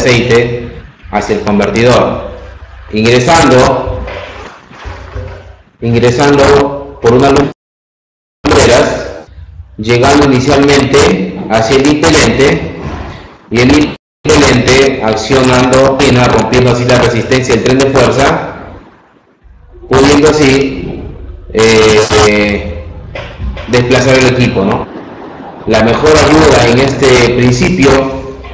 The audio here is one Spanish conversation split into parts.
aceite hacia el convertidor, ingresando por unas lumberas, llegando inicialmente hacia el impelente, y el impelente accionando, rompiendo así la resistencia del tren de fuerza, pudiendo así desplazar el equipo, ¿no? La mejor ayuda en este principio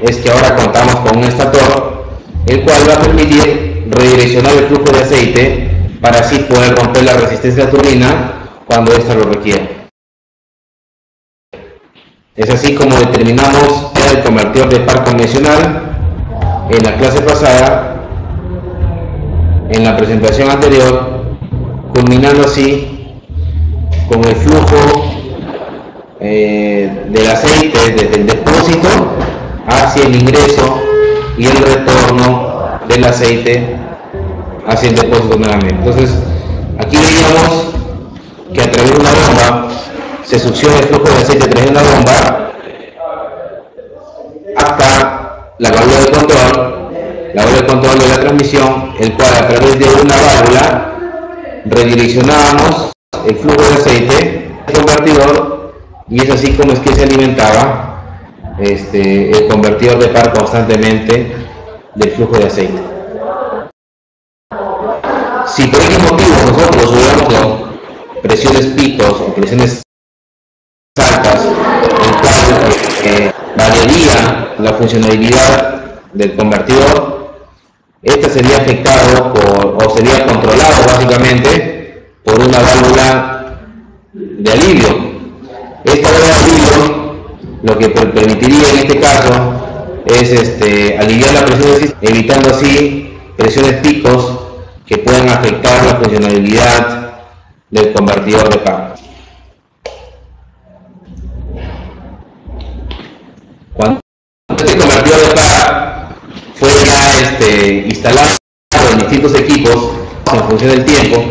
es que ahora contamos con un estator, el cual va a permitir redireccionar el flujo de aceite para así poder romper la resistencia de la turbina cuando ésta lo requiera. Es así como determinamos el convertidor de par convencional en la clase pasada, en la presentación anterior, culminando así con el flujo del aceite desde el depósito hacia el ingreso y el retorno del aceite hacia el depósito nuevamente. Entonces, aquí veíamos que a través de una bomba se succiona el flujo de aceite a través de una bomba hasta la válvula de control de la transmisión, el cual a través de una válvula redireccionábamos el flujo de aceite al convertidor, y es así como es que se alimentaba el convertidor de par constantemente del flujo de aceite. Si por X motivo nosotros hubiéramos presiones picos o presiones altas, en variaría la funcionalidad del convertidor, esta sería afectado o sería controlado básicamente por una válvula de alivio. Esta válvula de alivio lo que permitiría en este caso es aliviar la presión, evitando así presiones picos que pueden afectar la funcionalidad del convertidor de par. Cuando este convertidor de par fue ya instalado en distintos equipos en función del tiempo,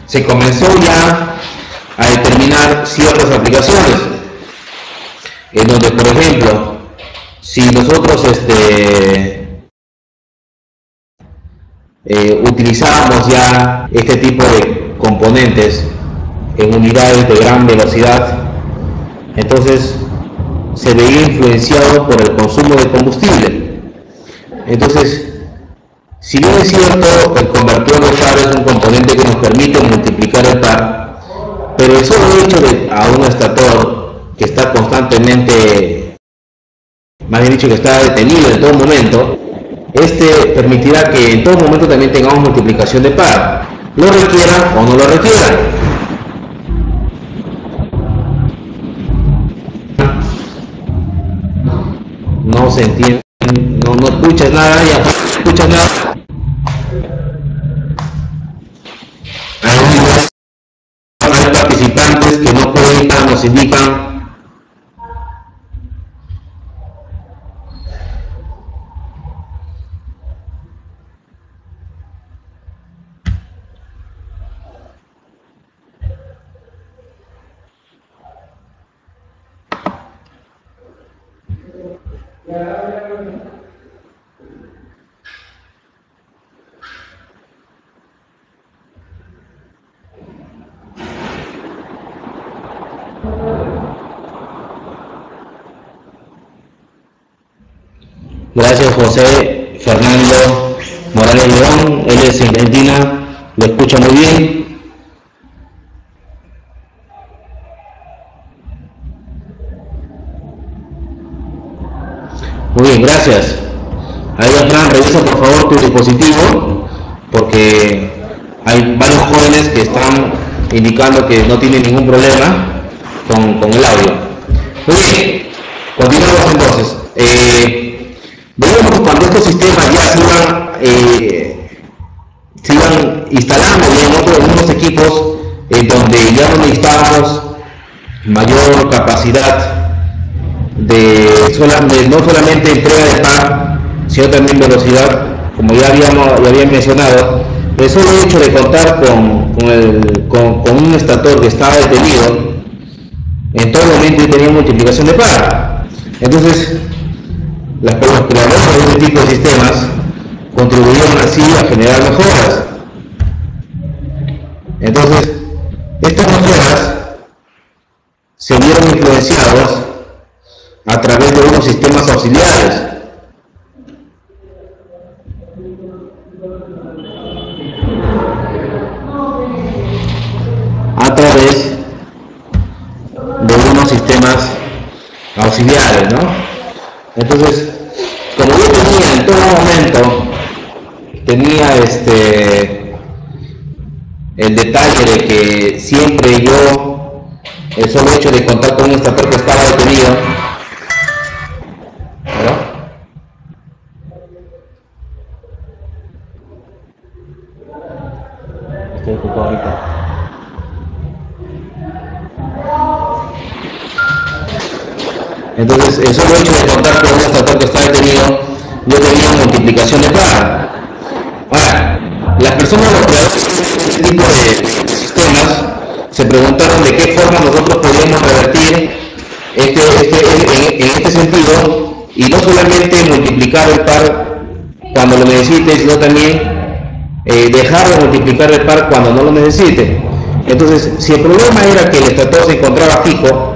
se comenzó ya a determinar ciertas aplicaciones en donde, por ejemplo, si nosotros utilizamos ya este tipo de componentes en unidades de gran velocidad, entonces se veía influenciado por el consumo de combustible. Entonces, si bien es cierto, el convertidor de par es un componente que nos permite multiplicar el par, pero el solo hecho de a un estator que está constantemente, más bien dicho, que está detenido en todo momento, permitirá que en todo momento también tengamos multiplicación de par, lo requiera o no lo requiera. No se entiende, no escuchas nada, ya no escuchas nada. Hay participantes que no cuentan, nos indican. Gracias, José Fernando Morales León, él es en Argentina, lo escucha muy bien. Muy bien, gracias. Ahí, Fran, revisa por favor tu dispositivo, porque hay varios jóvenes que están indicando que no tienen ningún problema con el audio. Muy bien, continuamos entonces. Vemos que cuando estos sistemas ya sigan instalando en unos equipos en donde ya no necesitamos mayor capacidad no solamente entrega de par, sino también velocidad, como ya había mencionado, el solo hecho de contar con un estator que estaba detenido, en todo momento tenía multiplicación de par. Entonces, los creadores de este tipo de sistemas contribuyeron así a generar mejoras. Entonces, estas mejoras se vieron influenciados a través de unos sistemas auxiliares. A través de unos sistemas auxiliares, ¿no? Entonces, como yo tenía en todo momento, tenía el detalle de que siempre yo, el solo hecho de contar con un estator que estaba detenido, ¿no? Estoy ocupado ahorita. Entonces, el solo hecho de contar con un estator que está detenido, yo tenía multiplicación de par. Ahora, las personas los creadores de este tipo de sistemas se preguntaron de qué forma nosotros podríamos revertir en este sentido, y no solamente multiplicar el par cuando lo necesite, sino también dejar de multiplicar el par cuando no lo necesite. Entonces, si el problema era que el estator se encontraba fijo,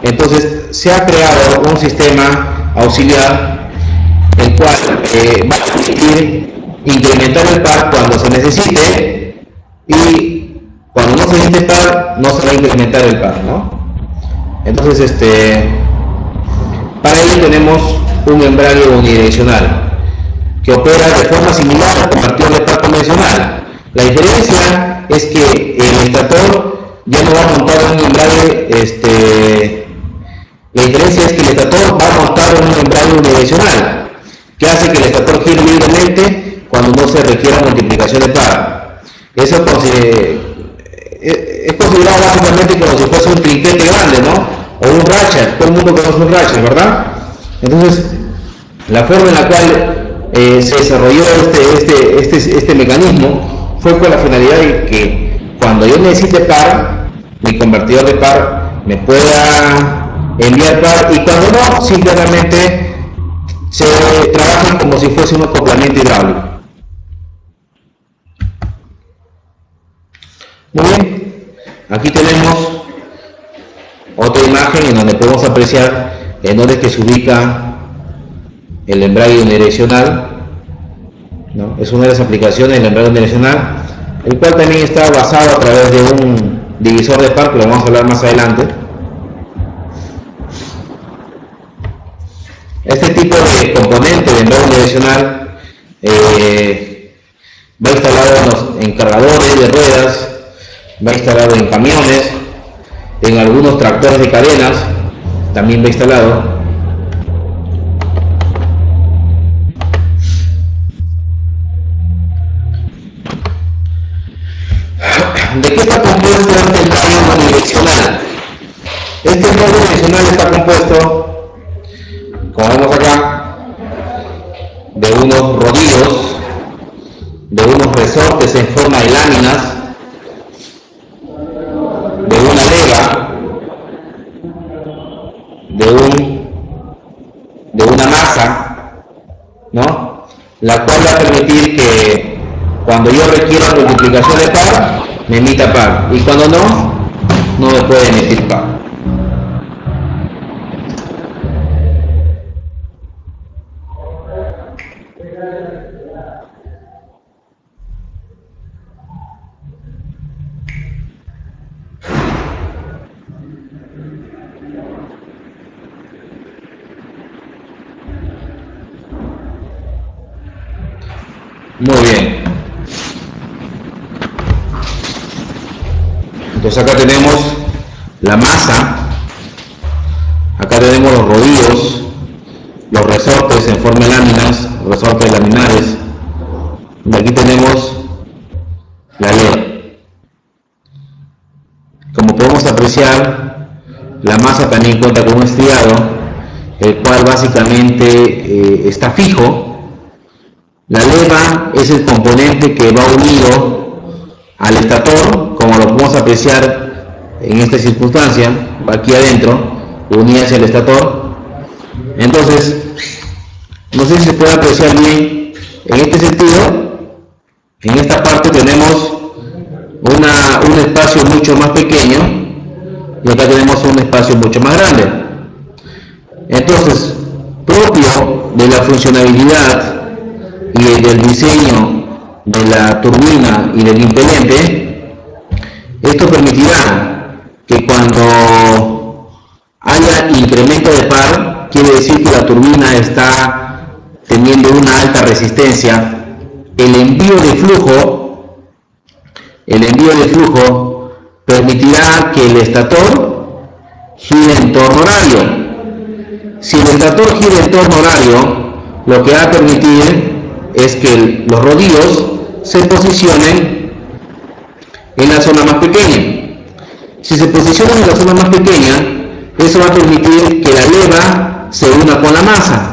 entonces se ha creado un sistema auxiliar el cual va a permitir incrementar el par cuando se necesite, y cuando no se necesite par no se va a incrementar el par, ¿no? Entonces, para ello tenemos un embrague unidireccional que opera de forma similar al convertidor de par convencional. La diferencia es que el estator ya no va montado en un embrague, la diferencia es que el estator va montado en un embrague unidireccional, que hace que el estator gire libremente cuando no se requiera multiplicación de par. Eso es considerado básicamente como si fuese un trinquete grande, ¿no? O un ratchet. Todo el mundo conoce un ratchet, ¿verdad? Entonces, la forma en la cual se desarrolló este mecanismo fue con la finalidad de que cuando yo necesite par, mi convertidor de par me pueda enviar par, y cuando no, simplemente se trabajan como si fuese un acoplamiento hidráulico. Muy bien, aquí tenemos otra imagen en donde podemos apreciar en donde es que se ubica el embrague unidireccional, ¿no? Es una de las aplicaciones del embrague unidireccional, el cual también está basado a través de un divisor de par, que lo vamos a hablar más adelante. Este tipo de componente de embrague unidireccional va instalado en cargadores de ruedas, va instalado en camiones, en algunos tractores de cadenas, también va instalado. ¿De qué está compuesto este embrague unidireccional? Este embrague unidireccional está compuesto, como vemos acá, de unos rodillos, de unos resortes en forma de láminas, de una leva, de una masa, ¿no? La cual va a permitir que cuando yo requiera multiplicación de par, me emita par, y cuando no, no me puede emitir par. Muy bien. Entonces acá tenemos la masa, acá tenemos los rodillos, los resortes en forma de láminas, resortes laminares, y aquí tenemos la leva. Como podemos apreciar, la masa también cuenta con un estriado, el cual básicamente está fijo. La leva es el componente que va unido al estator, como lo podemos apreciar en esta circunstancia, va aquí adentro, unida hacia el estator. Entonces, No sé si se puede apreciar bien. En este sentido, en esta parte tenemos un espacio mucho más pequeño y acá tenemos un espacio mucho más grande. Entonces, propio de la funcionalidad y del diseño de la turbina y del impelente, esto permitirá que cuando haya incremento de par, quiere decir que la turbina está teniendo una alta resistencia, el envío de flujo permitirá que el estator gire en torno horario. Si el estator gira en torno horario, lo que va a permitir es que los rodillos se posicionen en la zona más pequeña. Si se posicionan en la zona más pequeña, eso va a permitir que la leva se una con la masa.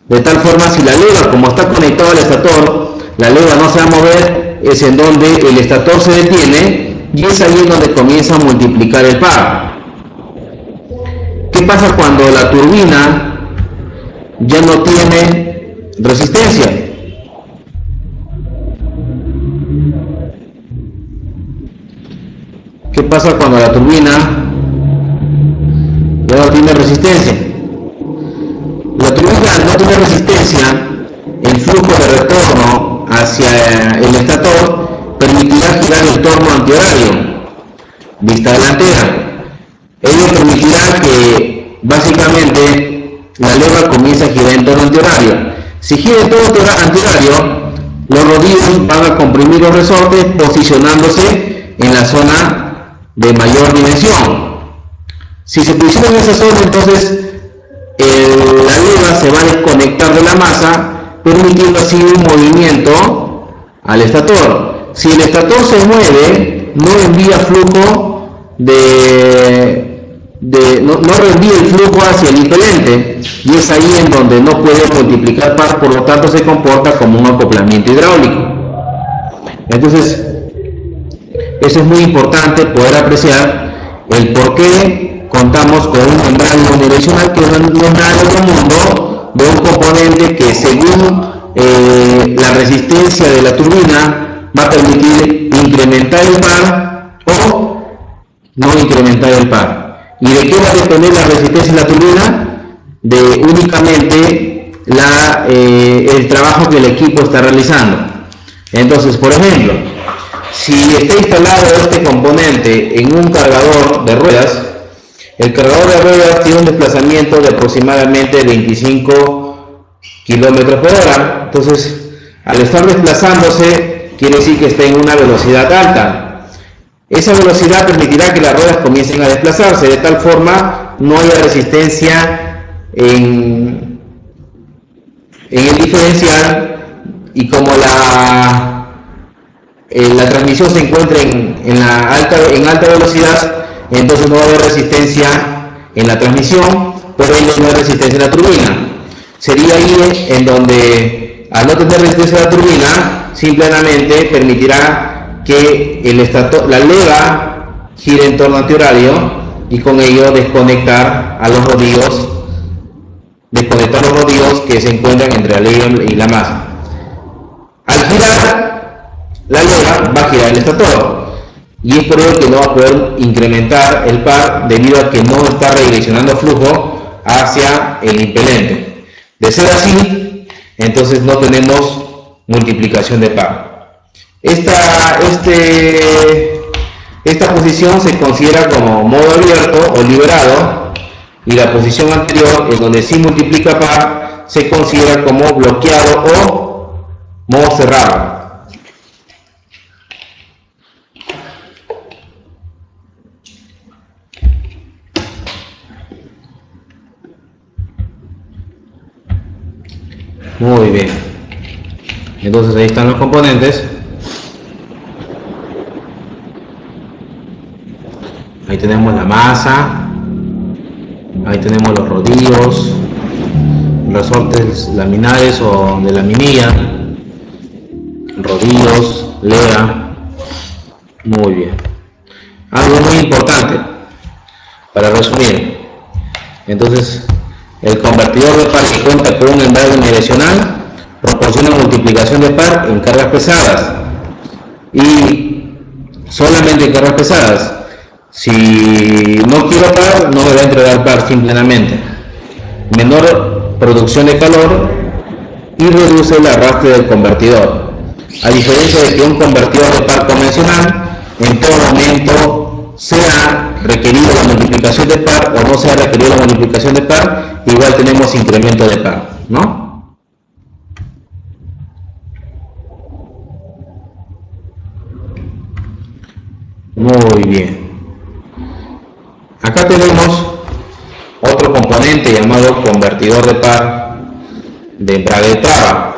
De tal forma, si la leva, como está conectado al estator, la leva no se va a mover, es en donde el estator se detiene y es ahí en donde comienza a multiplicar el par. ¿Qué pasa cuando la turbina ya no tiene resistencia? ¿Qué pasa cuando la turbina ya no tiene resistencia? La turbina no tiene resistencia, el flujo de retorno hacia el estator permitirá girar el torno antihorario, vista delantera. Ello permitirá que básicamente la leva comience a girar en torno antihorario. Si gira en torno antihorario, los rodillos van a comprimir los resortes posicionándose en la zona de mayor dimensión. Si se posiciona en esa zona, entonces la leva se va a desconectar de la masa, permitiendo así un movimiento al estator. Si el estator se mueve, no envía flujo no reenvía el flujo hacia el impelente, y es ahí en donde no puede multiplicar par, por lo tanto se comporta como un acoplamiento hidráulico. Entonces, eso es muy importante poder apreciar el por qué contamos con un membrana unidireccional, que no es nada del otro mundo de un componente que, según la resistencia de la turbina, va a permitir incrementar el par o no incrementar el par. ¿Y de qué va a depender la resistencia de la turbina? De únicamente el trabajo que el equipo está realizando. Entonces, por ejemplo, si está instalado este componente en un cargador de ruedas, el cargador de ruedas tiene un desplazamiento de aproximadamente 25 km por hora. Entonces, al estar desplazándose, quiere decir que está en una velocidad alta. Esa velocidad permitirá que las ruedas comiencen a desplazarse, de tal forma no haya resistencia en el diferencial, y como la transmisión se encuentra en alta velocidad, entonces no va a haber resistencia en la transmisión, pero no hay resistencia en la turbina. Sería ahí en donde, al no tener resistencia en la turbina, simplemente permitirá que la leva gire en torno antihorario y con ello desconectar los rodillos que se encuentran entre la leva y la masa. Al girar la leva, va a girar el estator, y es por ello que no va a poder incrementar el par, debido a que no está redireccionando flujo hacia el impelente. De ser así, entonces no tenemos multiplicación de par. Esta posición se considera como modo abierto o liberado, y la posición anterior, en donde sí multiplica par, se considera como bloqueado o modo cerrado. Muy bien. Entonces ahí están los componentes. Ahí tenemos la masa, ahí tenemos los rodillos, resortes laminares o de laminilla, rodillos, leva. Muy bien. Algo muy importante para resumir. Entonces, El convertidor de par que cuenta con un embrague unidireccional proporciona multiplicación de par en cargas pesadas y solamente en cargas pesadas. Si no quiero par, no me va a entregar par simplemente. Menor producción de calor y reduce el arrastre del convertidor. A diferencia de que un convertidor de par convencional, en todo momento sea requerido la multiplicación de par o no sea requerido la multiplicación de par, igual tenemos incremento de par, ¿no? Muy bien. Acá tenemos otro componente llamado convertidor de par de embrague de traba.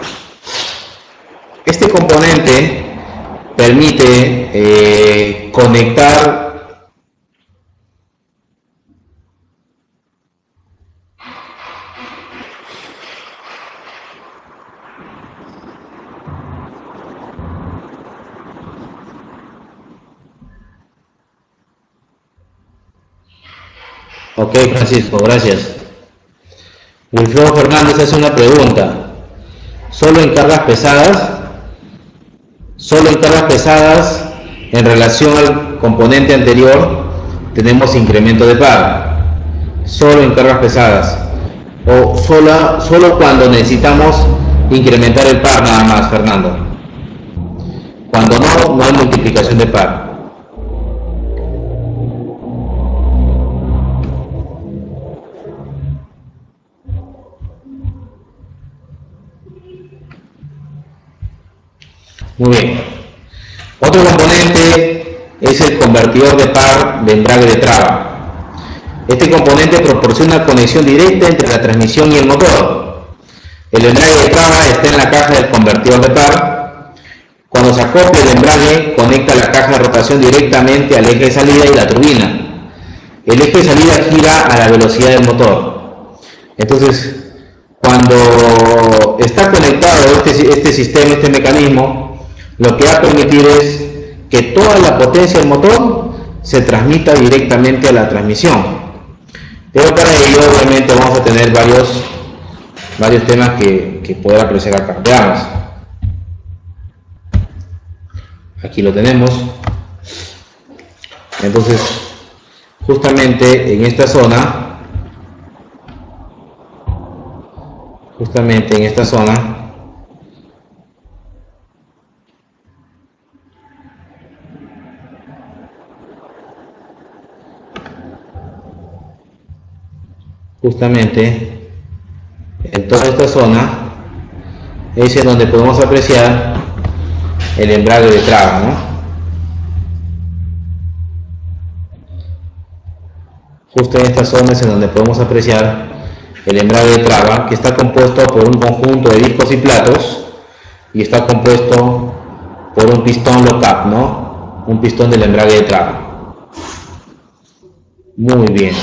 Este componente permite conectar Ok, Francisco, gracias. Wilfredo Fernández hace una pregunta. ¿Solo en cargas pesadas? Solo en cargas pesadas, en relación al componente anterior, tenemos incremento de par. Solo en cargas pesadas. O solo cuando necesitamos incrementar el par nada más, Fernando. Cuando no, no hay multiplicación de par. Muy bien. Otro componente es el convertidor de par de embrague de traba. Este componente proporciona conexión directa entre la transmisión y el motor. El embrague de traba está en la caja del convertidor de par. Cuando se acopla el embrague, conecta la caja de rotación directamente al eje de salida y la turbina. El eje de salida gira a la velocidad del motor. Entonces, cuando está conectado este sistema, este mecanismo, lo que va a permitir es que toda la potencia del motor se transmita directamente a la transmisión. Pero para ello, obviamente, vamos a tener varios temas que poder apreciar acá. Veamos. Aquí lo tenemos. Entonces, justamente en esta zona, justamente en esta zona, justamente en toda esta zona es en donde podemos apreciar el embrague de traba, ¿no? Justo en esta zona es en donde podemos apreciar el embrague de traba, que está compuesto por un conjunto de discos y platos y está compuesto por un pistón lock-up, ¿no? Un pistón del embrague de traba. Muy bien.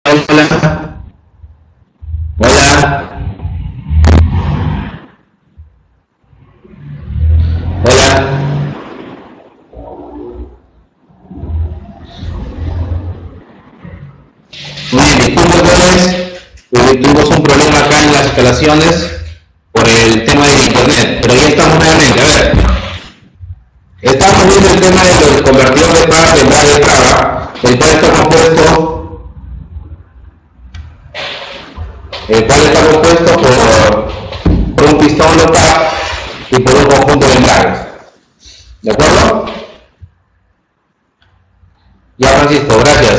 hola, hola, hola. Muy bien, disculpe, tuvimos un problema acá en las instalaciones por el tema de internet, pero ya estamos nuevamente. A ver, estamos viendo el tema del convertidor de par de embrague de traba, el cual está compuesto por un pistón local y por un conjunto de embragues. ¿De acuerdo? Ya, Francisco, gracias.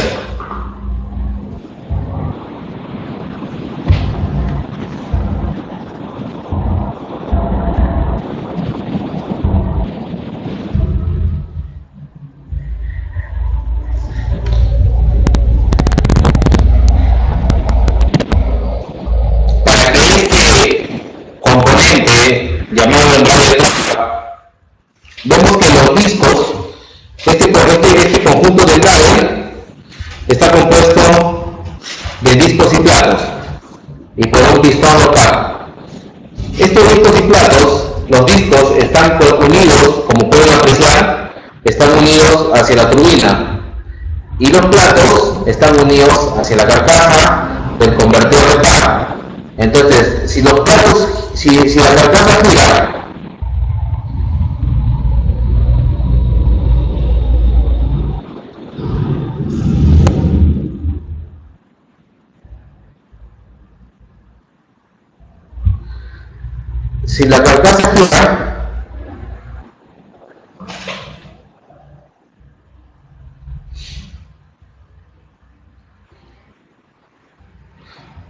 Para que este componente llamado embrague de traba, vemos que los discos, este conjunto de embrague está compuesto de discos y platos y por un pistón local. Estos discos y platos, los discos están unidos, como pueden apreciar, están unidos hacia la turbina y los platos están unidos hacia la carcasa del convertidor de par. Entonces, si los platos, si la carcasa gira,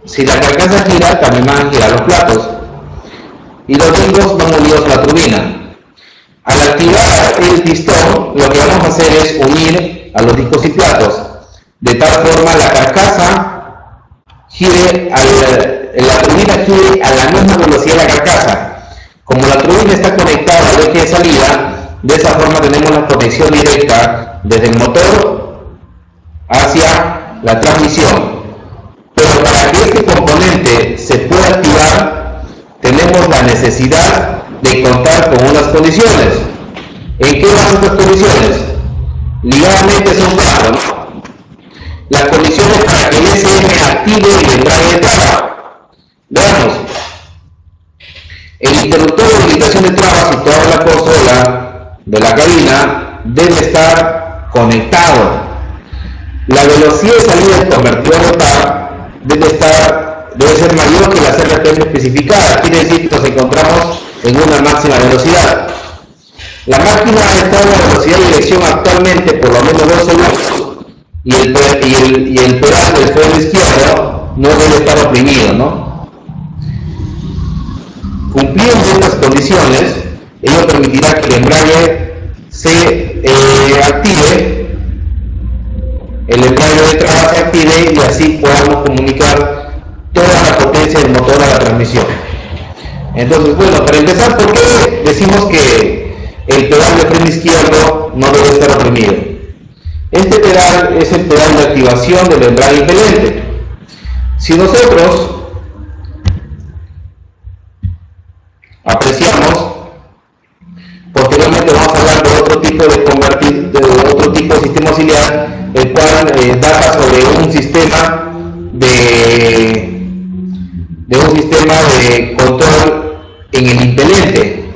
si la carcasa gira, también van a girar los platos y los discos van unidos a la turbina. Al activar el pistón, lo que vamos a hacer es unir a los discos y platos, de tal forma la carcasa gire, la turbina gire a la misma velocidad de la carcasa. Como la turbina está conectada al eje de salida, de esa forma tenemos la conexión directa desde el motor hacia la transmisión. Pero para que este componente se pueda activar, tenemos la necesidad de contar con unas condiciones. ¿En qué van estas condiciones? Ligeramente son cuatro, ¿no? Las condiciones para que el SM active el embrague de traba. Veamos. El interruptor de habilitación de traba situado en la consola de la cabina debe estar conectado. La velocidad de salida del convertidor de par debe ser mayor que las RPM especificadas, quiere decir que nos encontramos en una máxima velocidad. La máquina está a la velocidad de dirección actualmente por lo menos 2 segundos y el pedal del freno izquierdo no debe estar oprimido, ¿no? Cumpliendo estas condiciones, ello permitirá que el embrague se active, el embrague de traba se active y así podamos comunicar toda la potencia del motor a la transmisión. Entonces, bueno, para empezar, ¿por qué decimos que el pedal de freno izquierdo no debe estar oprimido? Este pedal es el pedal de activación del embrague impelente. Si nosotros apreciamos, posteriormente vamos a hablar de otro tipo de sistema auxiliar, el cual data sobre un sistema de control en el impelente,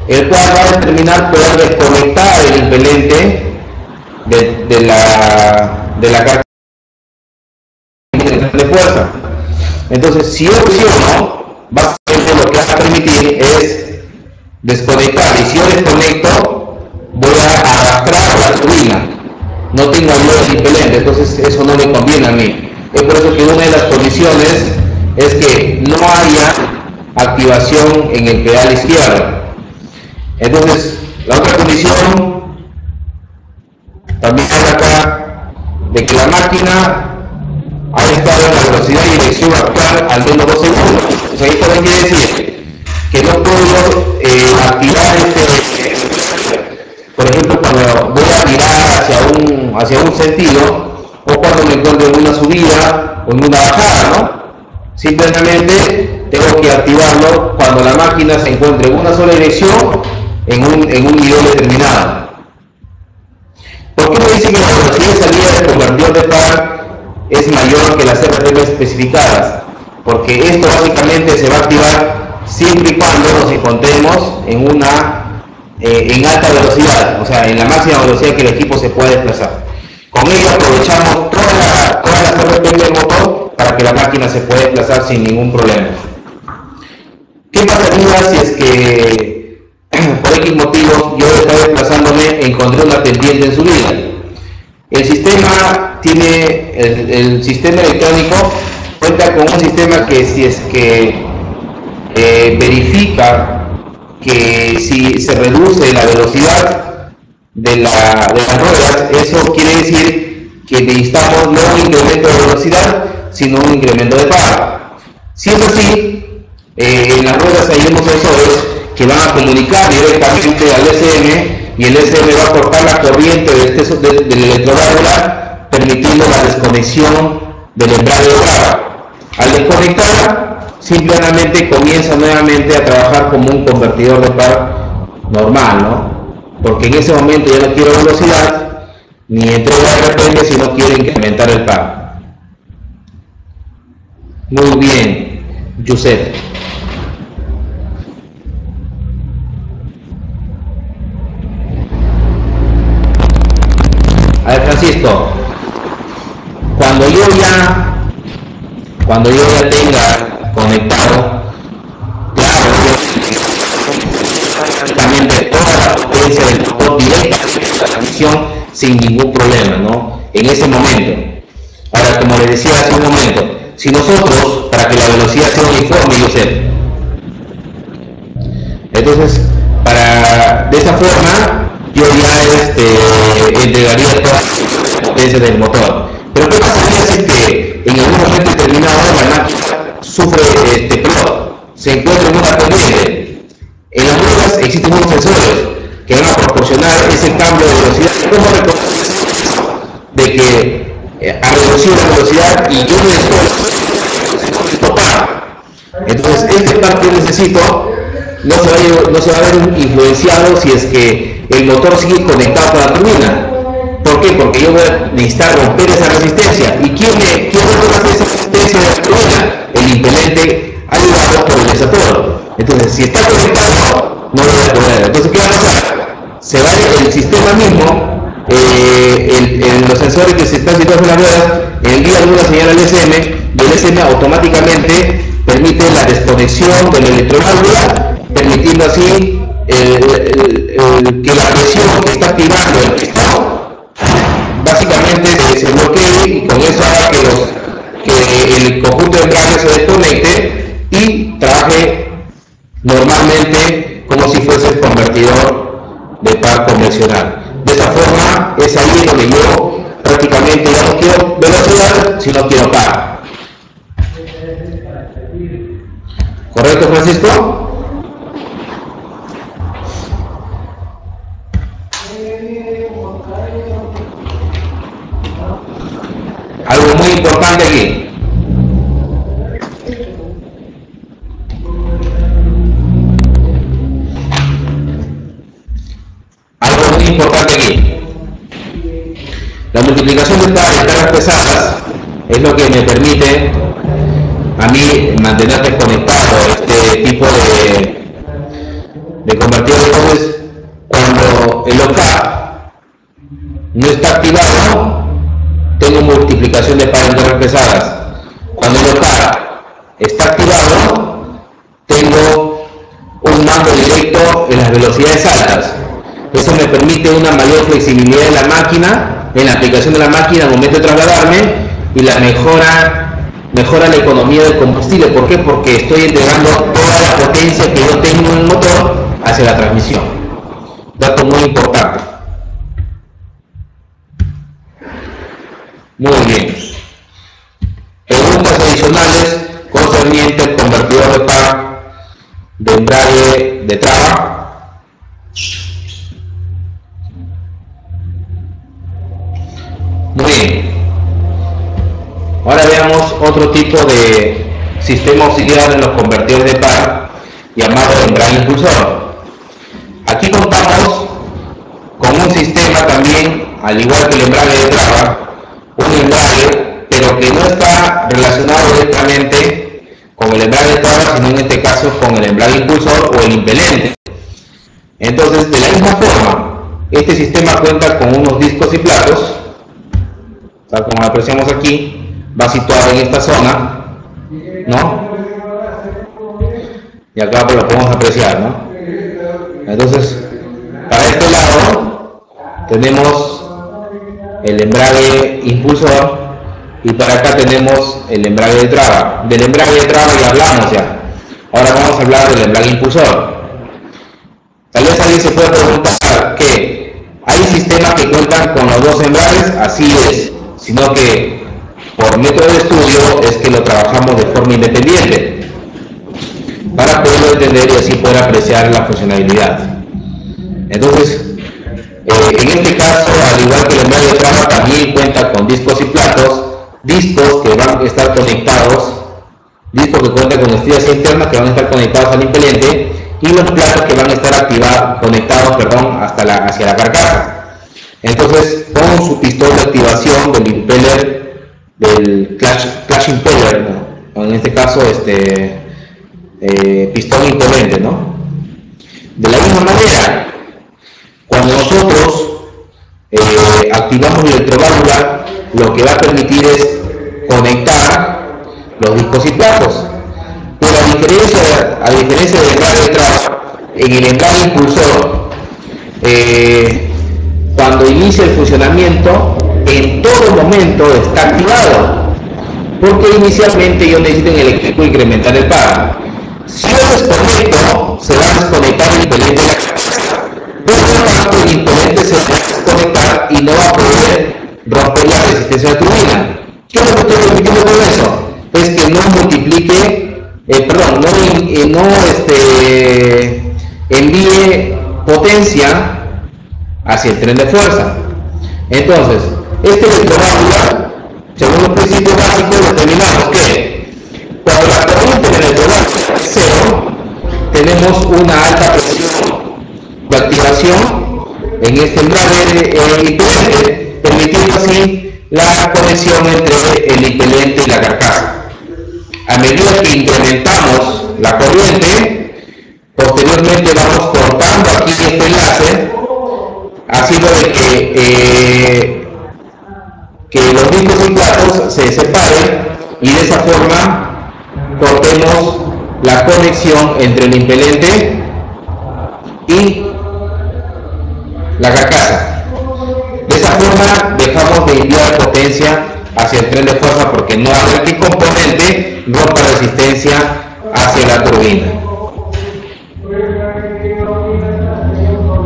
el cual va a determinar poder desconectar el impelente de la carga de fuerza. Entonces, si yo presiono, básicamente lo que va a permitir es desconectar, y si yo desconecto, voy a arrastrar la turbina, no tengo ayuda del impelente, entonces eso no me conviene a mí. Es por eso que una de las condiciones es que no haya activación en el pedal izquierdo. Entonces, la otra condición también es acá de que la máquina ha estado en la velocidad y dirección actual al menos 2 segundos. O sea, esto quiere decir que no puedo activar por ejemplo, cuando voy a virar hacia un sentido, o cuando me encuentro en una subida, o en una bajada, ¿no? Simplemente tengo que activarlo cuando la máquina se encuentre en una sola dirección en un nivel determinado. ¿Por qué me dice que la velocidad de salida del convertidor de par es mayor que las RPM especificadas? Porque esto básicamente se va a activar siempre y cuando nos encontremos en alta velocidad, o sea, en la máxima velocidad que el equipo se pueda desplazar. Con ello aprovechamos todas las RPM del motor para que la máquina se pueda desplazar sin ningún problema. ¿Qué pasaría si es que por X motivos yo estaba desplazándome, encontré una pendiente en subida? El sistema el sistema electrónico cuenta con un sistema que si es que verifica que si se reduce la velocidad de las ruedas, eso quiere decir que necesitamos no un incremento de velocidad, sino un incremento de par. Si es así, en las ruedas hay unos sensores que van a comunicar directamente al SM y el SM va a cortar la corriente del electroválvula, permitiendo la desconexión del embrague de traba. Al desconectar, simplemente comienza nuevamente a trabajar como un convertidor de par normal, ¿no? Porque en ese momento ya no quiero velocidad ni entrega RPM, sino quiero incrementar el par. Muy bien, Josep. A ver, Francisco, cuando yo ya tenga conectado, claro, prácticamente toda la potencia del motor directa a la transmisión sin ningún problema, ¿no? En ese momento. Ahora, como le decía hace un momento, si nosotros, para que la velocidad sea uniforme, yo sé, entonces, de esa forma, yo ya entregaría toda la potencia del motor. Pero ¿qué pasaría si es que en algún momento determinado la máquina sufre plot, se encuentra en una pendiente? En las ruedas existen unos sensores que van a proporcionar ese cambio de velocidad. ¿Cómo reconocer de que ha reducido la velocidad y yo necesito par? Entonces, este par que necesito no se va a ver influenciado si es que el motor sigue conectado con la turbina. ¿Por qué? Porque yo voy a necesitar romper esa resistencia. ¿Y quién rompe esa resistencia de la turbina? El impelente ayudado por el desatoro. Entonces, si está conectado, no lo voy a poder. Entonces, ¿qué va a pasar? Se va el sistema mismo, los sensores que se están situados en las ruedas, envían una señal al SM y el SM automáticamente permite la desconexión de la electroválvula, permitiendo así que la presión que está activando el pistón básicamente se bloquee y con eso haga que el conjunto de embrague se desconecte y trabaje normalmente como si fuese el convertidor de par convencional. De esa forma es ahí donde yo prácticamente ya no quiero velocidad, sino quiero par. ¿Correcto, Francisco? Algo muy importante aquí. Algo muy importante aquí. La multiplicación de cargas pesadas es lo que me permite a mí mantener desconectado este tipo de convertidor. Entonces, cuando el lock no está activado, tengo multiplicación de par en cargas pesadas. Cuando el lock está activado, tengo un mando directo en las velocidades altas. Eso me permite una mayor flexibilidad en la máquina, en la aplicación de la máquina al momento de trasladarme, y la mejora la economía del combustible. ¿Por qué? Porque estoy entregando toda la potencia que yo tengo en el motor hacia la transmisión. Dato muy importante. Muy bien. Preguntas adicionales concernientes al convertidor de par de embrague de traba. Muy bien. Ahora veamos otro tipo de sistema auxiliar en los convertidores de par llamado embrague impulsor. Aquí contamos con un sistema también, al igual que el embrague de traba, un embrague, pero que no está relacionado directamente con el embrague de traba, sino en este caso con el embrague impulsor o el impelente. Entonces, de la misma forma, este sistema cuenta con unos discos y platos, tal como apreciamos aquí, va situado en esta zona, ¿no? Y acá pues lo podemos apreciar, ¿no? Entonces, para este lado tenemos el embrague impulsor y para acá tenemos el embrague de traba. Del embrague de traba ya hablamos ya. Ahora vamos a hablar del embrague impulsor. Tal vez alguien se pueda preguntar que hay sistemas que cuentan con los dos embragues, así es, sino que por método de estudio es que lo trabajamos de forma independiente para poderlo entender y así poder apreciar la funcionalidad. Entonces, en este caso, al igual que el embrague de traba, también cuenta con discos y platos, discos que van a estar conectados, discos que cuentan con estrellas internas que van a estar conectados al impelente, y los platos que van a estar conectados hacia la carcasa. Entonces, con su pistón de activación del impeller, del clutch impeller, ¿no? En este caso, pistón impelente, ¿no? De la misma manera, cuando nosotros activamos la electroválvula, lo que va a permitir es conectar los discos y platos. Pero a diferencia del embrague de traba, en el embrague impulsor, cuando inicia el funcionamiento, en todo momento está activado, porque inicialmente yo necesito en eléctrico incrementar el par. Si yo desconecto, se va a desconectar el impelente de la carcasa. Por lo tanto, el impelente se va a desconectar y no va a poder romper la resistencia de la turbina. ¿Qué es lo que estoy permitiendo con eso? Es que no multiplique, envíe potencia hacia el tren de fuerza. Entonces, esta electroválvula, según los principios básicos, determinamos que cuando la corriente de la electroválvula es cero, tenemos una alta presión de activación en este embrague impelente, permitiendo así la conexión entre el impelente y la carcasa. A medida que incrementamos la corriente, posteriormente vamos cortando aquí este enlace, haciendo de que los discos y platos se separen y de esa forma cortemos la conexión entre el impelente y la carcasa. De esa forma dejamos de enviar potencia hacia el tren de fuerza porque no hace que el componente rompa resistencia hacia la turbina.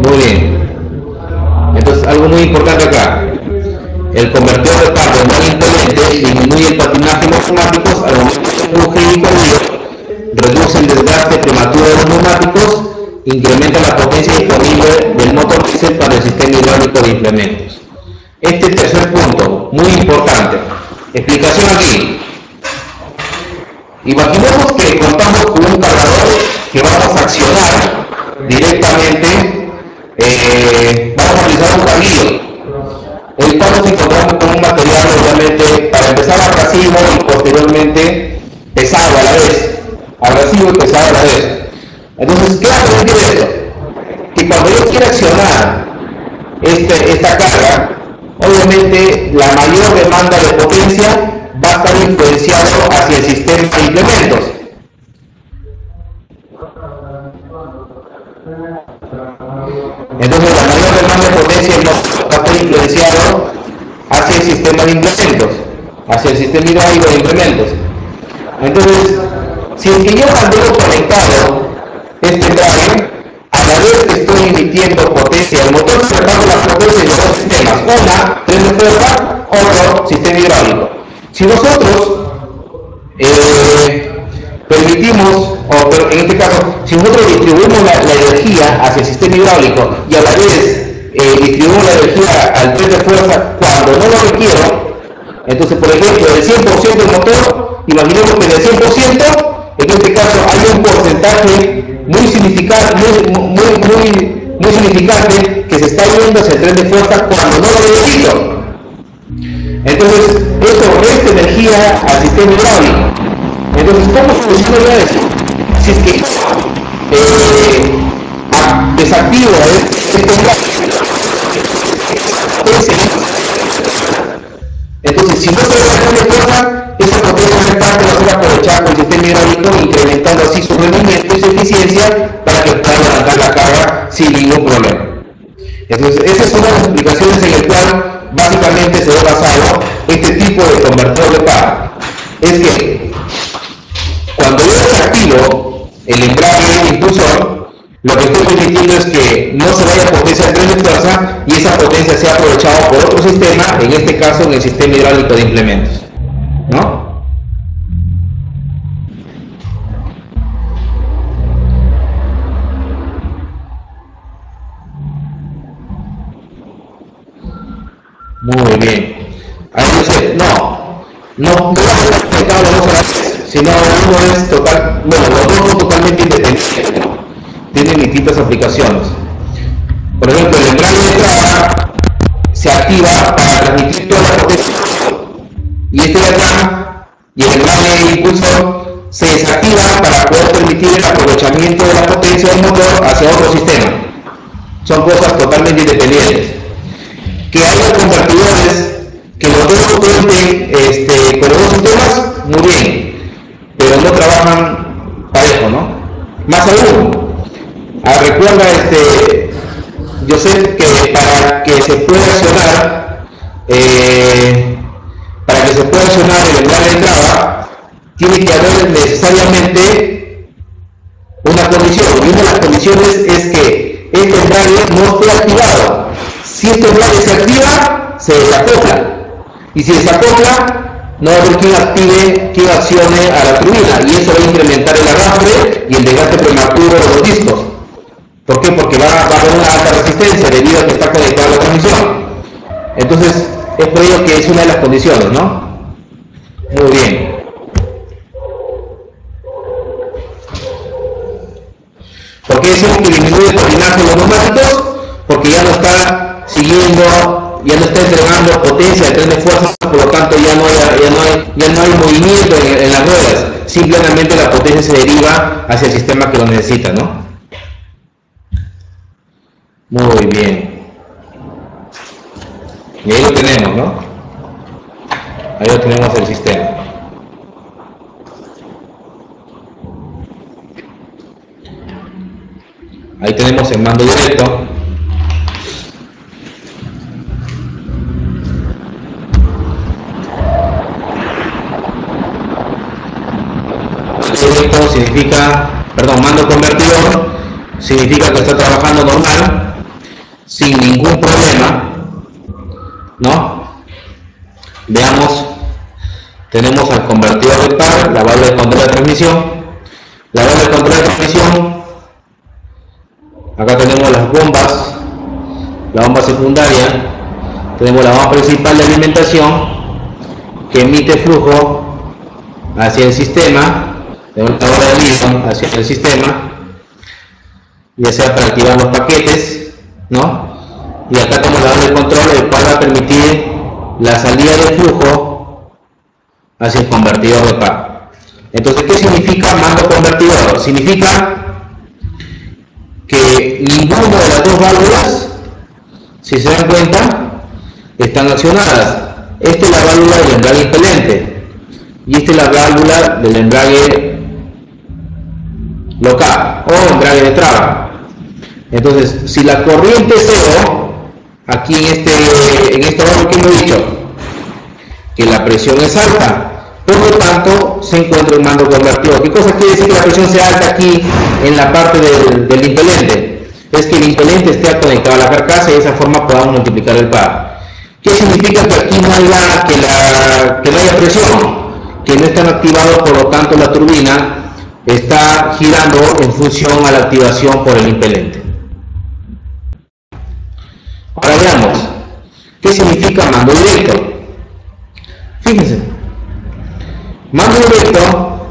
Muy bien. Entonces, algo muy importante acá. El convertidor de par de embrague impelente disminuye el patinaje en los neumáticos al momento de empuje y corrido, reduce el desgaste prematuro de los neumáticos, incrementa la potencia disponible del motor diésel para el sistema hidráulico de implementos. Este tercer punto, muy importante. Explicación aquí. Imaginemos que contamos con un cargador que vamos a accionar directamente, vamos a utilizar un carrillo, el cual nos encontramos con un material obviamente para empezar abrasivo y posteriormente pesado a la vez, abrasivo y pesado a la vez. Entonces, ¿qué va a permitir esto? Que cuando yo quiera accionar esta carga, obviamente la mayor demanda de potencia va a estar influenciado hacia el sistema de implementos. Entonces la mayor demanda de potencia va a estar influenciado hacia el sistema de implementos, hacia el sistema hidráulico de implementos. Entonces, si es que yo mantengo conectado este embrague, a la vez que estoy emitiendo potencia, el motor se reparte la potencia de los dos sistemas, una, tren de fuerza, otro, sistema hidráulico. Si nosotros permitimos, o en este caso, si nosotros distribuimos la energía hacia el sistema hidráulico y a la vez distribuimos la energía al tren de fuerza cuando no lo requiero, Entonces, por ejemplo, del 100% del motor, imaginemos que del 100%, en este caso hay un porcentaje muy significante que se está yendo hacia el tren de fuerza cuando no lo necesito. Entonces, eso resta energía al sistema hidráulico. Entonces, ¿cómo solucionaría eso? Si es que desactivo entonces, si no se da el tren de fuerza, esa potencia restante va a ser aprovechada por el sistema hidráulico, incrementando así su rendimiento y su eficiencia para que pueda levantar la carga sin ningún problema. Entonces, esa es una de las explicaciones en la cual básicamente se ve basado este tipo de convertidor de par. Es que cuando yo desactivo el embrague impulsor, lo que estoy permitiendo es que no se vaya potencia al tren de fuerza y esa potencia sea aprovechada por otro sistema, en este caso en el sistema hidráulico de implementos, ¿no? Muy bien. Ahí dice, no conectado los dos a la vez, sino uno es total, bueno, los dos son totalmente independientes, ¿no? Tienen distintas aplicaciones. Por ejemplo, el embrague de entrada se activa para transmitir toda la potencia y este de acá y el embrague de impulsor se desactiva para poder permitir el aprovechamiento de la potencia del motor hacia otro sistema. Son cosas totalmente independientes. Que haya convertidores que los dos cuenten con los dos sistemas, muy bien, pero no trabajan parejo, ¿no? Más aún, recuerda, yo sé que para que se pueda accionar el embrague de entrada, tiene que haber necesariamente una condición, y una de las condiciones es que este embrague no esté activado. Si este embrague se activa, se desacopla. Y si desacopla, no va a haber quien accione a la turbina. Y eso va a incrementar el arrastre y el desgaste prematuro de los discos. ¿Por qué? Porque va a haber una alta resistencia debido a que está conectada a la transmisión. Entonces, es por ello que es una de las condiciones, ¿no? Muy bien. ¿Por qué decimos que disminuye el patinaje de los neumáticos? Porque ya no está ya no está entregando potencia al tren de fuerza, por lo tanto ya no hay movimiento en las ruedas, simplemente la potencia se deriva hacia el sistema que lo necesita, ¿no? Muy bien. Y ahí lo tenemos, ¿no? Ahí lo tenemos el sistema. Ahí tenemos el mando directo. Mando convertidor significa que está trabajando normal, sin ningún problema, ¿no? Veamos, tenemos al convertidor de par, la válvula de control de transmisión, acá tenemos las bombas, la bomba secundaria, tenemos la bomba principal de alimentación que emite flujo hacia el sistema, de una hora de Newton hacia el sistema, ya sea para activar los paquetes, ¿no? Y acá tenemos la válvula de control, el cual va a permitir la salida de flujo hacia el convertidor de par. Entonces, ¿qué significa mando convertidor? Significa que ninguna de las dos válvulas, si se dan cuenta, están accionadas. Esta es la válvula del embrague impelente y esta es la válvula del embrague local o embrague de traba. Entonces, si la corriente es cero, aquí en esta válvula que hemos dicho que la presión es alta, por lo tanto se encuentra un mando convertidor. ¿Qué cosa quiere decir que la presión sea alta aquí en la parte del impelente? Es que el impelente esté conectado a la carcasa y de esa forma podamos multiplicar el par. ¿Qué significa? Que aquí no haya presión, que no están activados, por lo tanto la turbina está girando en función a la activación por el impelente. Ahora veamos, ¿qué significa mando directo? defecto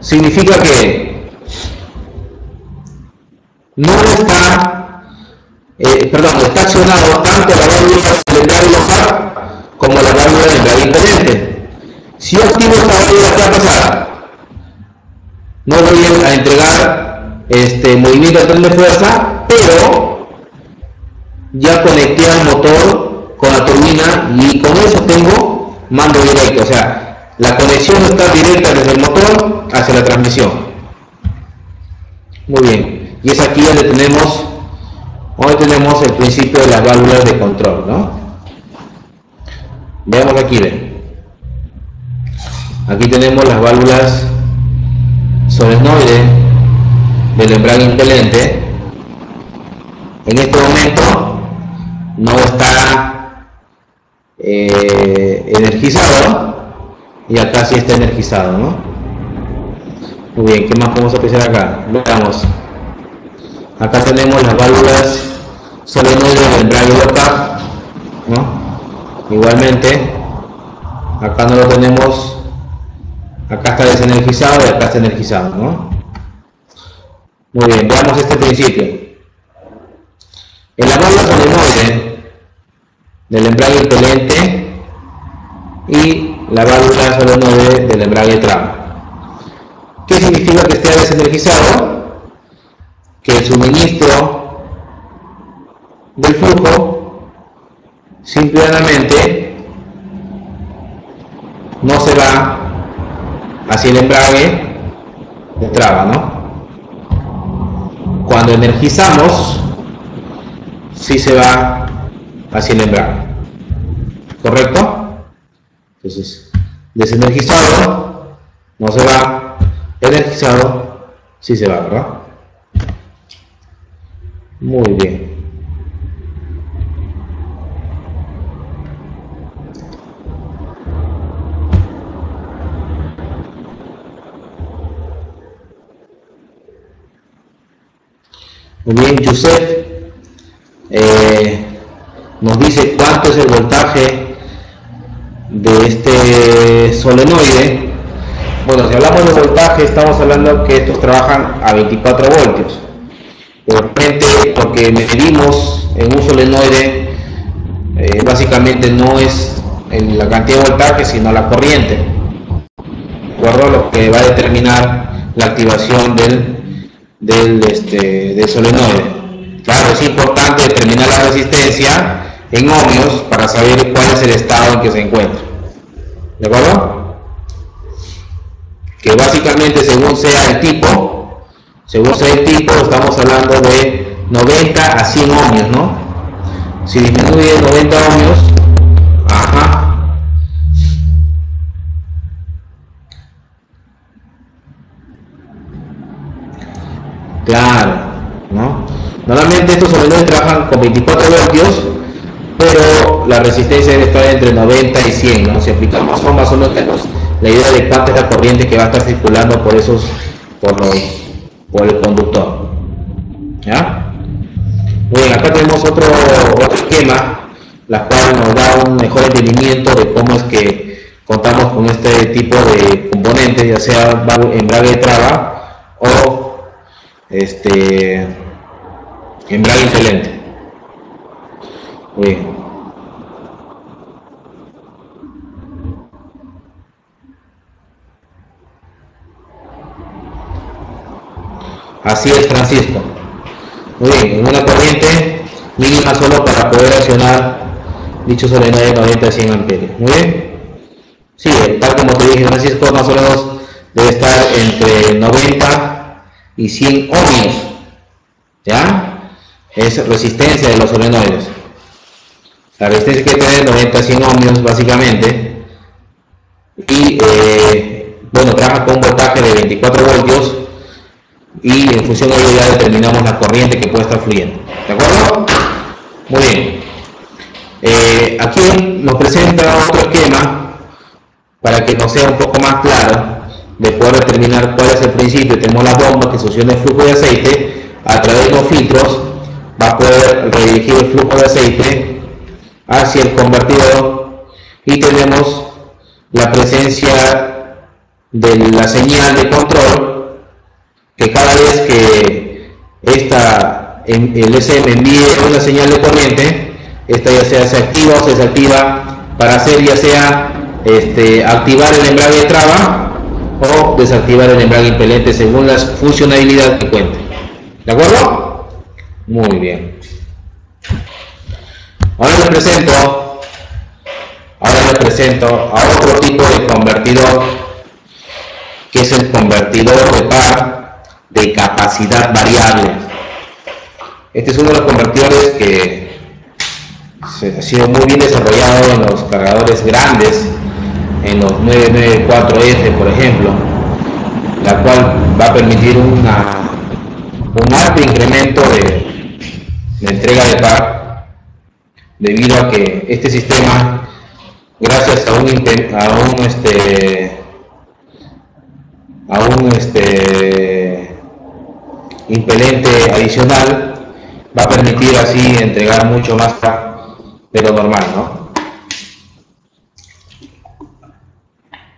significa que no está, está accionado tanto la válvula del embrague local como la válvula del embrague impelente. Si yo activo esta válvula, ¿qué va a pasar? No voy a entregar movimiento al tren de fuerza, pero ya conecté al motor con la turbina y con eso tengo mando directo, o sea, la conexión está directa desde el motor hacia la transmisión. Muy bien, y es aquí donde tenemos el principio de las válvulas de control, ¿no? Veamos aquí, ven. Aquí tenemos las válvulas solenoide del embrague impelente. En este momento no está energizado, y acá sí está energizado, ¿no? Muy bien, ¿qué más podemos apreciar acá? Veamos. Acá tenemos las válvulas solenoides del embrague local, ¿no? Igualmente, acá no lo tenemos, acá está desenergizado y acá está energizado, ¿no? Muy bien, veamos este principio. En la válvula solenoide del embrague impelente y la válvula solenoide del embrague trama. ¿Qué significa que esté desenergizado? Que el suministro del flujo simplemente no se va hacia el embrague de traba, ¿no? Cuando energizamos, sí se va hacia el embrague, ¿correcto? Entonces, desenergizado no se va, energizado sí se va, ¿verdad? Muy bien. Muy bien, Joseph nos dice cuánto es el voltaje de este solenoide. Bueno, si hablamos de voltaje, estamos hablando que estos trabajan a 24 voltios. Realmente lo que medimos en un solenoide básicamente no es la cantidad de voltaje, sino la corriente, ¿de acuerdo? Lo que va a determinar la activación del solenoide. Claro, es importante determinar la resistencia en ohmios para saber cuál es el estado en que se encuentra, ¿de acuerdo? Que básicamente según sea el tipo, estamos hablando de 90 a 100 ohmios, ¿no? Si disminuye 90 ohmios, claro, ¿no? Normalmente estos solenoides trabajan con 24 voltios, pero la resistencia debe estar entre 90 y 100, ¿no? Si aplicamos más o menos la idea de cuánta es la corriente que va a estar circulando por el conductor, ¿ya? Muy bien, acá tenemos otro esquema, la cual nos da un mejor entendimiento de cómo es que contamos con este tipo de componentes, ya sea embrague de traba o embrague impelente. Muy bien. Así es, Francisco. Muy bien, en una corriente mínima solo para poder accionar dicho solenoide de 90 a 100 amperios. Muy bien. Sí, tal como te dije, Francisco, más o menos debe estar entre 90 y 100 ohmios. ¿Ya? Es resistencia de los solenoides. La resistencia que tiene 90 a 100 ohmios básicamente. Y bueno, trabaja con un voltaje de 24 voltios. Y en función de ello ya determinamos la corriente que puede estar fluyendo. ¿De acuerdo? Muy bien. Aquí nos presenta otro esquema para que nos sea un poco más claro de poder determinar cuál es el principio. Tenemos la bomba que succiona el flujo de aceite a través de los filtros, va a poder redirigir el flujo de aceite hacia el convertidor y tenemos la presencia de la señal de control, que cada vez que el SM envíe una señal de corriente, esta ya sea se activa o se desactiva para hacer ya sea activar el embrague de traba o desactivar el embrague impelente según la funcionalidad que cuente. ¿De acuerdo? Muy bien. Ahora les presento a otro tipo de convertidor, que es el convertidor de par de capacidad variable. Este es uno de los convertidores que ha sido muy bien desarrollado en los cargadores grandes, en los 994F, por ejemplo, la cual va a permitir un alto incremento de entrega de par, debido a que este sistema, gracias a un impelente adicional, va a permitir así entregar mucho más de lo normal, ¿no?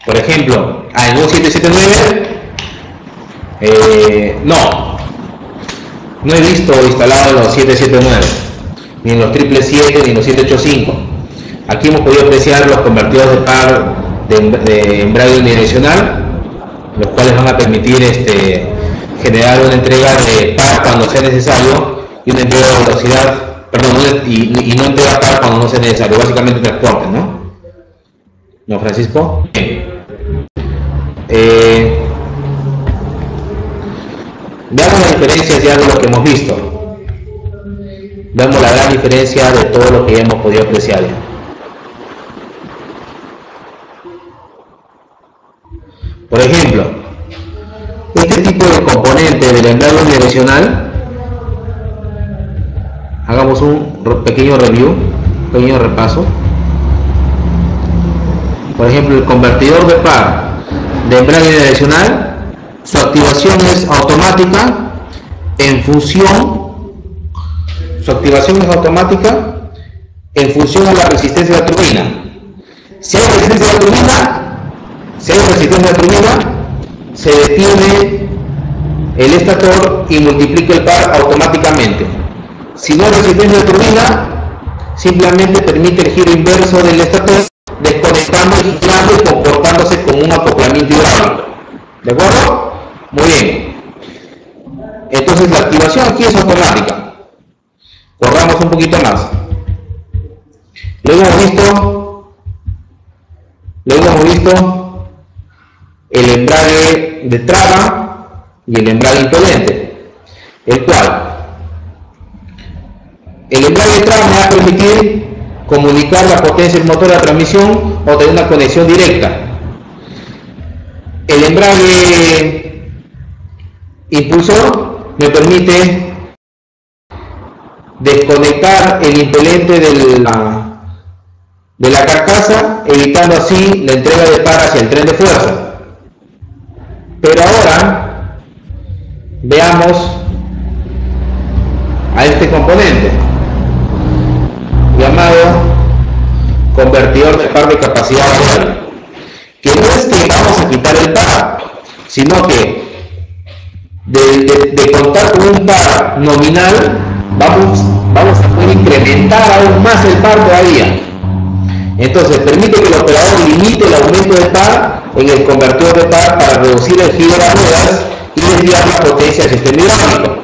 Por ejemplo, en un 779 no he visto instalado los 779, ni en los 777 ni en los 785. Aquí hemos podido apreciar los convertidores de par de embrague unidireccional, los cuales van a permitir generar una entrega de par cuando sea necesario y una entrega de velocidad, y no entrega par cuando no sea necesario, básicamente transporte, ¿no? ¿No, Francisco? Veamos las diferencias ya de lo que hemos visto. Veamos la gran diferencia de todo lo que ya hemos podido apreciar. Por ejemplo, este tipo de componente del embrague unidireccional, hagamos un pequeño review, un pequeño repaso. Por ejemplo, el convertidor de par de embrague unidireccional, su activación es automática en función a la resistencia de la turbina. Si hay resistencia de la turbina, se detiene el estator y multiplica el par automáticamente. Si no hay resistencia de turbina, simplemente permite el giro inverso del estator, desconectando y girando y comportándose como un acoplamiento hidráulico. ¿De acuerdo? Muy bien. Entonces la activación aquí es automática. Corramos un poquito más. Luego hemos visto el embrague de traba y el embrague impelente, el cual el embrague de traba me va a permitir comunicar la potencia del motor a la transmisión o tener una conexión directa. El embrague impulsor me permite desconectar el impelente de la carcasa, evitando así la entrega de par hacia el tren de fuerza. Pero ahora veamos a este componente llamado convertidor de par de capacidad variable, que no es que vamos a quitar el par, sino que de contar con un par nominal vamos a poder incrementar aún más el par todavía. Entonces permite que el operador limite el aumento de par en el convertidor de par para reducir el giro de las ruedas y desviar la potencia del sistema hidráulico.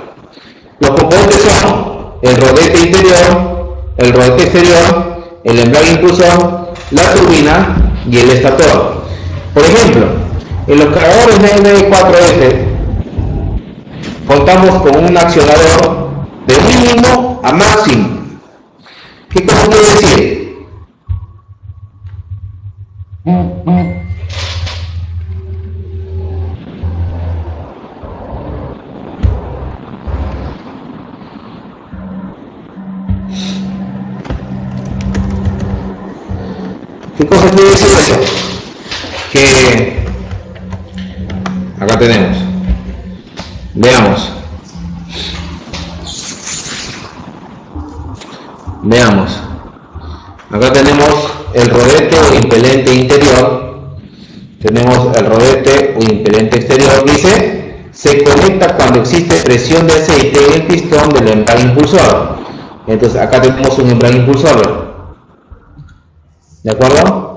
Los componentes son el rodete interior, el rodete exterior, el embrague impulsor, la turbina y el estator. Por ejemplo, en los cargadores 994F contamos con un accionador de mínimo a máximo. ¿Qué cosa quiere decir? ¿Qué cosa quiere decir eso? Que acá tenemos, veamos, acá tenemos el rodete o impelente interior, tenemos el rodete o impelente exterior, dice, se conecta cuando existe presión de aceite en el pistón del embrague impulsor. Entonces acá tenemos un embrague impulsor, ¿de acuerdo?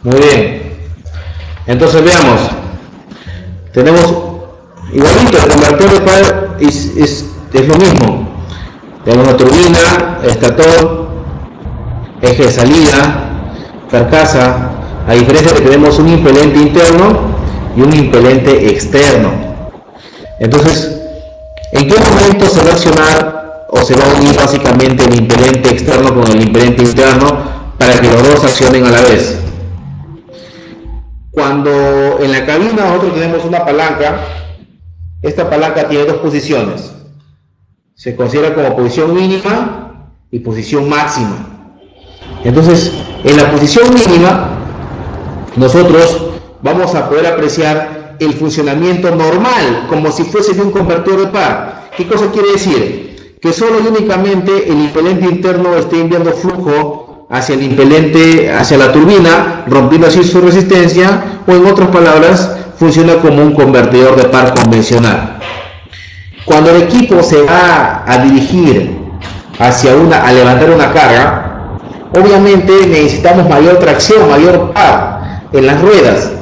Muy bien, entonces veamos, tenemos igualito, el convertor de par es lo mismo, tenemos una turbina, estator, eje de salida, carcasa, a diferencia de que tenemos un impelente interno y un impelente externo. Entonces, ¿en qué momento se va a accionar o se va a unir básicamente el impelente externo con el impelente interno para que los dos accionen a la vez? Cuando en la cabina nosotros tenemos una palanca, esta palanca tiene dos posiciones. Se considera como posición mínima y posición máxima. Entonces, en la posición mínima, nosotros vamos a poder apreciar el funcionamiento normal, como si fuese de un convertidor de par. ¿Qué cosa quiere decir? Que solo y únicamente el impelente interno esté enviando flujo hacia el impelente, hacia la turbina, rompiendo así su resistencia, o en otras palabras, funciona como un convertidor de par convencional. Cuando el equipo se va a dirigir a levantar una carga, obviamente necesitamos mayor tracción, mayor par en las ruedas.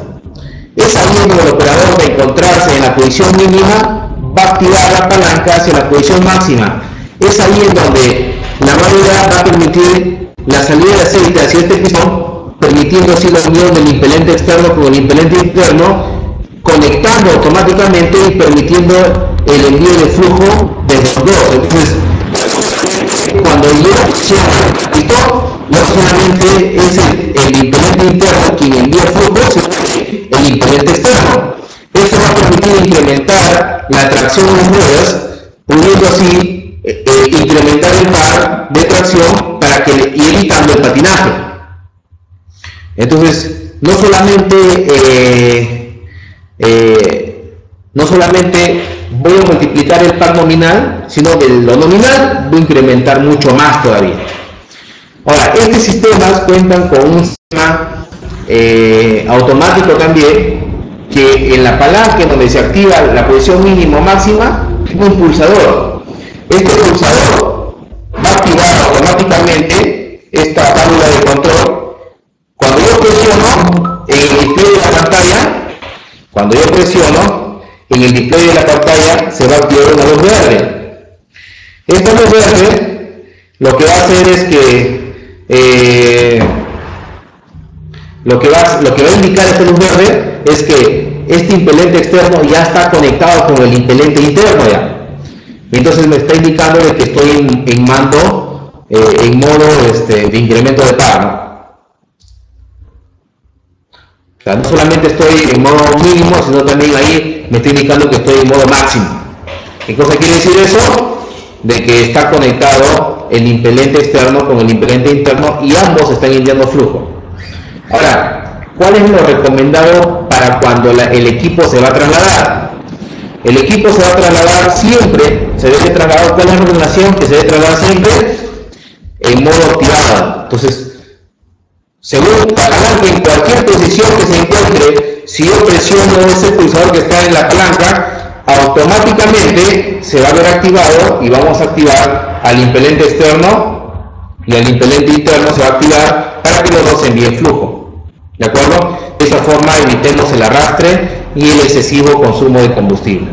Es ahí donde el operador, de encontrarse en la posición mínima, va a activar la palanca hacia la posición máxima. Es ahí en donde la válvula va a permitir la salida de aceite hacia este pistón, permitiendo así la unión del impelente externo con el impelente interno, conectando automáticamente y permitiendo el envío de flujo de los dos. Entonces, cuando llega el pistón, no solamente es el impelente interno quien envía flujo, sino el impelente externo. Esto va a permitir incrementar la tracción en las ruedas, pudiendo así incrementar el par de tracción y evitando el patinaje. Entonces, no solamente voy a multiplicar el par nominal, sino que lo nominal voy a incrementar mucho más todavía. Ahora, estos sistemas cuentan con un sistema automático también, que en la palanca donde se activa la posición mínima o máxima, tiene un pulsador. Este pulsador va a activar automáticamente esta válvula de control. Cuando yo presiono en el display de la pantalla, se va a activar una luz verde. Esta luz verde lo que va a hacer es que lo que va a indicar esta luz verde es que este impelente externo ya está conectado con el impelente interno ya. Y entonces me está indicando de que estoy en modo de incremento de par, ¿no? O sea, no solamente estoy en modo mínimo, sino también ahí me está indicando que estoy en modo máximo. ¿Qué cosa quiere decir eso? De que está conectado el impelente externo con el impelente interno y ambos están enviando flujo. Ahora, ¿cuál es lo recomendado para cuando el equipo se va a trasladar? El equipo se va a trasladar siempre, se debe trasladar, ¿cuál es la recomendación? Que se debe trasladar siempre en modo activado. Entonces, según palanca, en cualquier posición que se encuentre, si yo presiono ese pulsador que está en la palanca, automáticamente se va a ver activado y vamos a activar al impelente externo y al impelente interno se va a activar para que los dos envíen flujo. ¿De acuerdo? De esa forma evitemos el arrastre y el excesivo consumo de combustible.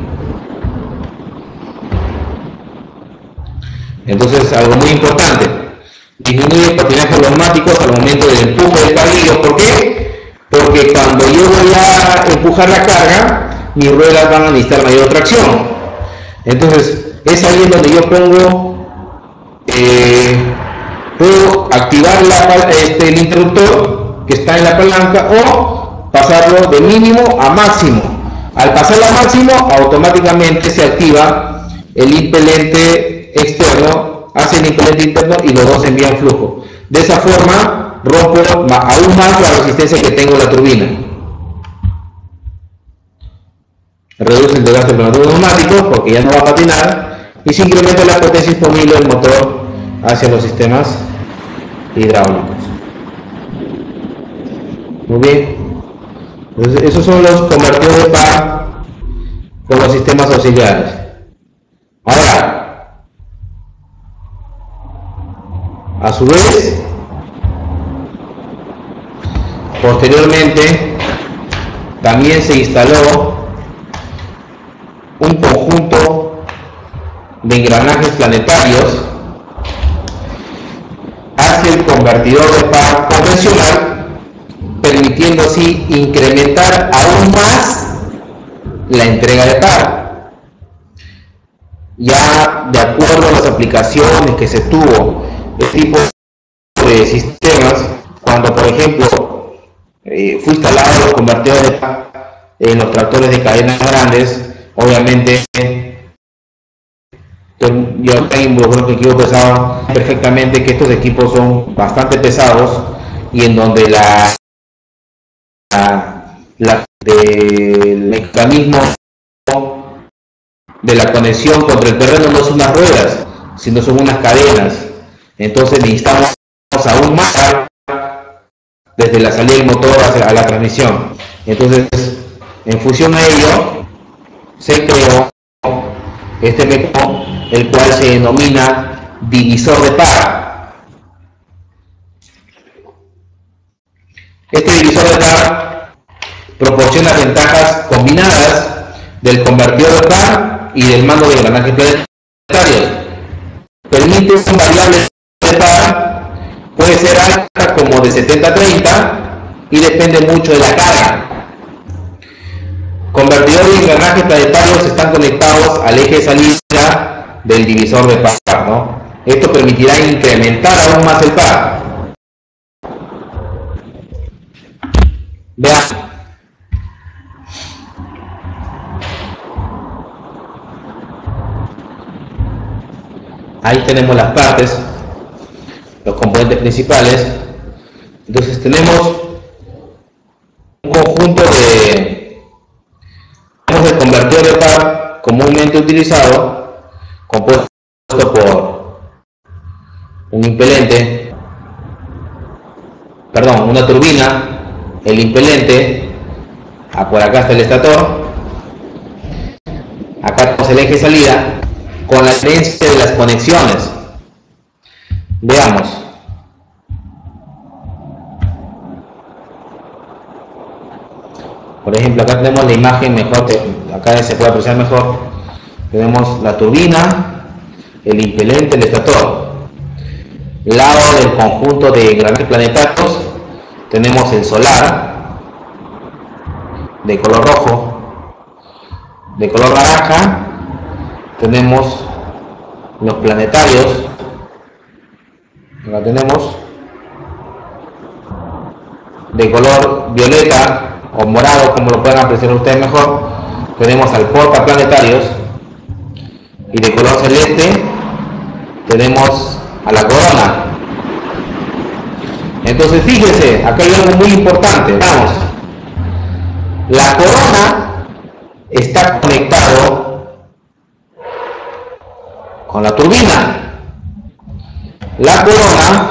Entonces, algo muy importante, disminuye el patinaje neumáticos al momento del empuje del carrillo. ¿Por qué? Porque cuando yo voy a empujar la carga, mis ruedas van a necesitar mayor tracción. Entonces, es ahí en donde yo puedo activar el interruptor que está en la palanca o pasarlo de mínimo a máximo. Al pasarla a máximo, automáticamente se activa el impelente externo, hace el impelente interno y los dos envían flujo. De esa forma rompo aún más la resistencia que tengo en la turbina. Reduce el desgaste del motor neumático porque ya no va a patinar y se incrementa la potencia disponible del motor hacia los sistemas hidráulicos. Muy bien. Entonces, esos son los convertidores de par con los sistemas auxiliares. Ahora, a su vez, posteriormente, también se instaló un conjunto de engranajes planetarios hacia el convertidor de par convencional, permitiendo así incrementar aún más la entrega de par. Ya de acuerdo a las aplicaciones que se tuvo este tipo de sistemas, cuando por ejemplo fue instalado los convertidores de par en los tractores de cadenas grandes, obviamente yo acá involucro que equipo pesado perfectamente que estos equipos son bastante pesados y en donde del mecanismo de la conexión contra el terreno no son unas ruedas, sino son unas cadenas. Entonces necesitamos aún más desde la salida del motor a la transmisión. Entonces, en función a ello, se creó este mecanismo, el cual se denomina divisor de par. Este divisor de par proporciona ventajas combinadas del convertidor de par y del mando de engranajes planetarios. Permite un variable de par, puede ser alta como de 70-30 y depende mucho de la carga. Convertidores y engranajes planetarios están conectados al eje de salida del divisor de par, ¿no? Esto permitirá incrementar aún más el par. Vean. Ahí tenemos las partes, los componentes principales. Entonces tenemos un conjunto de convertidor de par comúnmente utilizado, compuesto por un impelente, una turbina, el impelente, por acá está el estator, acá tenemos el eje de salida, con la diferencia de las conexiones. Veamos. Por ejemplo, acá tenemos la imagen mejor, acá se puede apreciar mejor. Tenemos la turbina, el impelente, el estator. Lado del conjunto de engranajes planetarios tenemos el solar de color rojo, de color naranja. Tenemos los planetarios, acá tenemos de color violeta o morado, como lo puedan apreciar ustedes mejor. Tenemos al portaplanetarios y de color celeste tenemos a la corona. Entonces fíjense, acá hay algo muy importante. Vamos, la corona está conectado con la turbina. La corona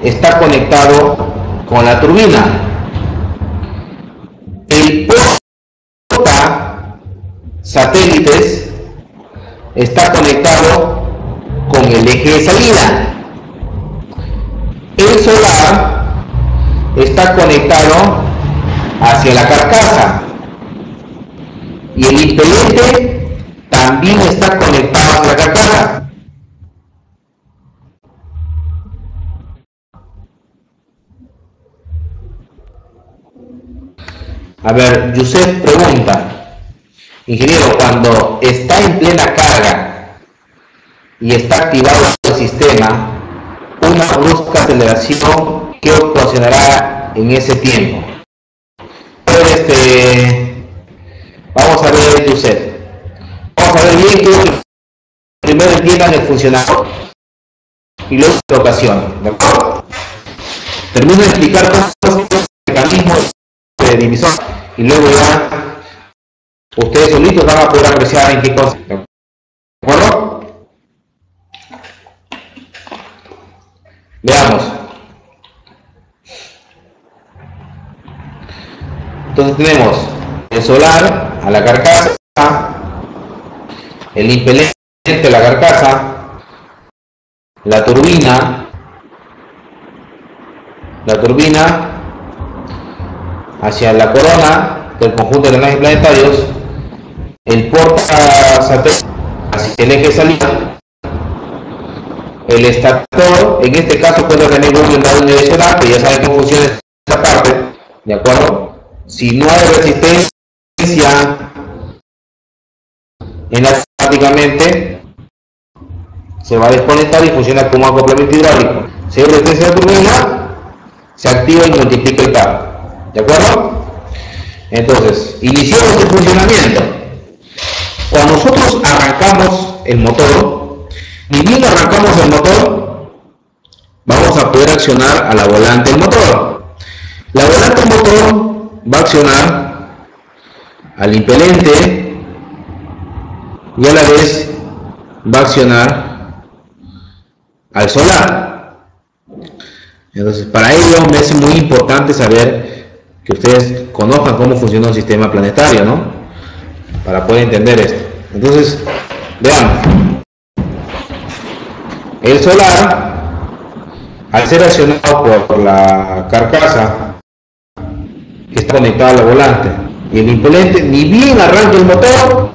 está conectado con la turbina. El porta satélites está conectado con el eje de salida. El solar está conectado hacia la carcasa y el impelente también está conectado a la carcasa. A ver, Yusef pregunta: ingeniero, cuando está en plena carga y está activado el sistema, una brusca aceleración, ¿qué ocasionará en ese tiempo? primero entiendan el funcionamiento y luego la ocasión, ¿de acuerdo? Termino de explicar cómo es el mecanismo de división y luego ya ustedes solitos van a poder apreciar en qué cosa, ¿de acuerdo? Veamos. Entonces tenemos el solar a la carcasa, el impelente a la carcasa, la turbina hacia la corona del conjunto de drenajes planetarios, el portasatélite hacia el eje de salida, el estator, en este caso puede tener un lado unidireccional, pero ya saben cómo funciona esta parte, ¿de acuerdo? Si no hay resistencia automáticamente se va a desconectar y funciona como acoplamiento hidráulico. Si hay resistencia de turbina, se activa y multiplica el cable, ¿de acuerdo? Entonces, iniciamos el funcionamiento. Cuando nosotros arrancamos el motor, ni bien arrancamos el motor, vamos a poder accionar a la volante del motor. La volante del motor va a accionar al impelente y a la vez va a accionar al solar. Entonces, para ello me es muy importante saber que ustedes conozcan cómo funciona un sistema planetario, ¿no? Para poder entender esto. Entonces, veamos. El solar, al ser accionado por la carcasa que está conectada a la volante y el impelente, ni bien arranca el motor,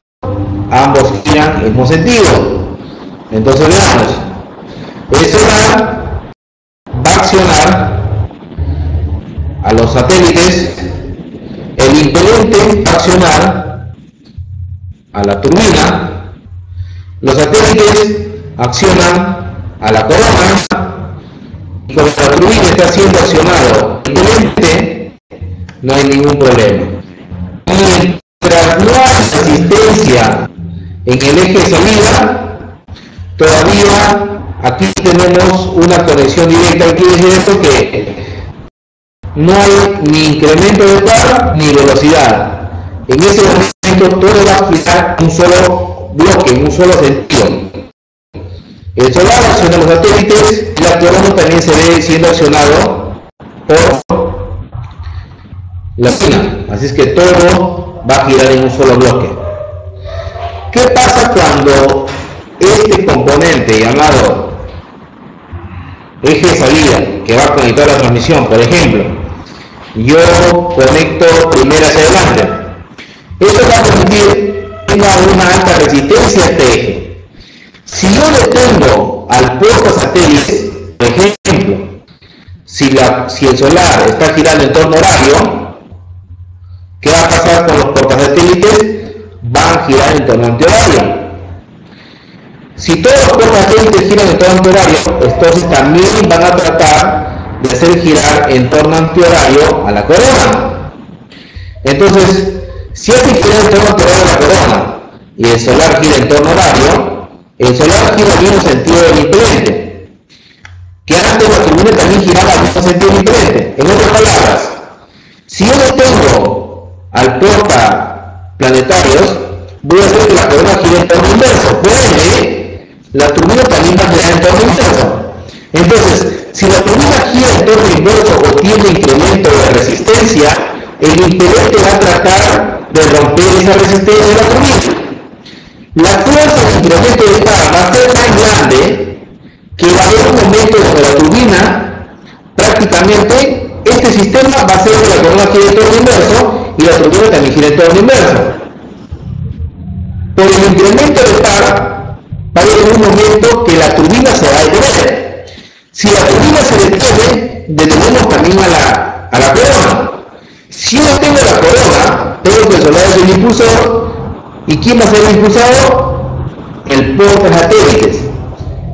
ambos giran en el mismo sentido. Entonces veamos, el solar va a accionar a los satélites, el impelente va a accionar a la turbina, los satélites accionan a la corona y como la turbina está siendo accionado el impelente, no hay ningún problema. Mientras no hay resistencia en el eje de salida, todavía aquí tenemos una conexión directa. Quiere decir esto que no hay ni incremento de carga ni velocidad. En ese momento todo va a girar en un solo bloque, en un solo sentido. El solar acciona los satélites y la corona también se ve siendo accionado por la turbina, así es que todo va a girar en un solo bloque. ¿Qué pasa cuando este componente llamado eje de salida, que va a conectar la transmisión, por ejemplo, yo conecto primero hacia adelante? Esto va a permitir que tenga una alta resistencia a este eje. Si yo le tengo al portasatélite, por ejemplo, si el solar está girando en torno horario, ¿qué va a pasar con los portasatélites? Van a girar en torno antihorario. Si todos los portasatélites giran en torno antihorario, entonces también van a tratar de hacer girar en torno antihorario a la corona. Entonces, si hace girar en torno antihorario a la corona y el solar gira en torno horario, el solar gira en el mismo sentido del impelente, que antes la turbina también giraba en el mismo sentido del impelente. En otras palabras, si yo le tengo al porta planetarios, voy a hacer que la corona gire en torno inverso. Por ende, la turbina también va a girar en torno inverso. Entonces, si la turbina gira en torno inverso o tiene incremento de resistencia, el impelente va a tratar de romper esa resistencia de la turbina. La fuerza de incremento de carga va a ser tan grande que va a haber un momento donde la turbina prácticamente este sistema va a hacer que la corona gire en torno inverso y la turbina también gira en torno inverso. Por el incremento de carga va a haber un momento que la turbina se va a detener. Si la turbina se detiene, detenemos también a la corona. Si yo no tengo la corona, tengo que el solar es el impulsor. ¿Y quién va a ser el impulsado? El portasatélites.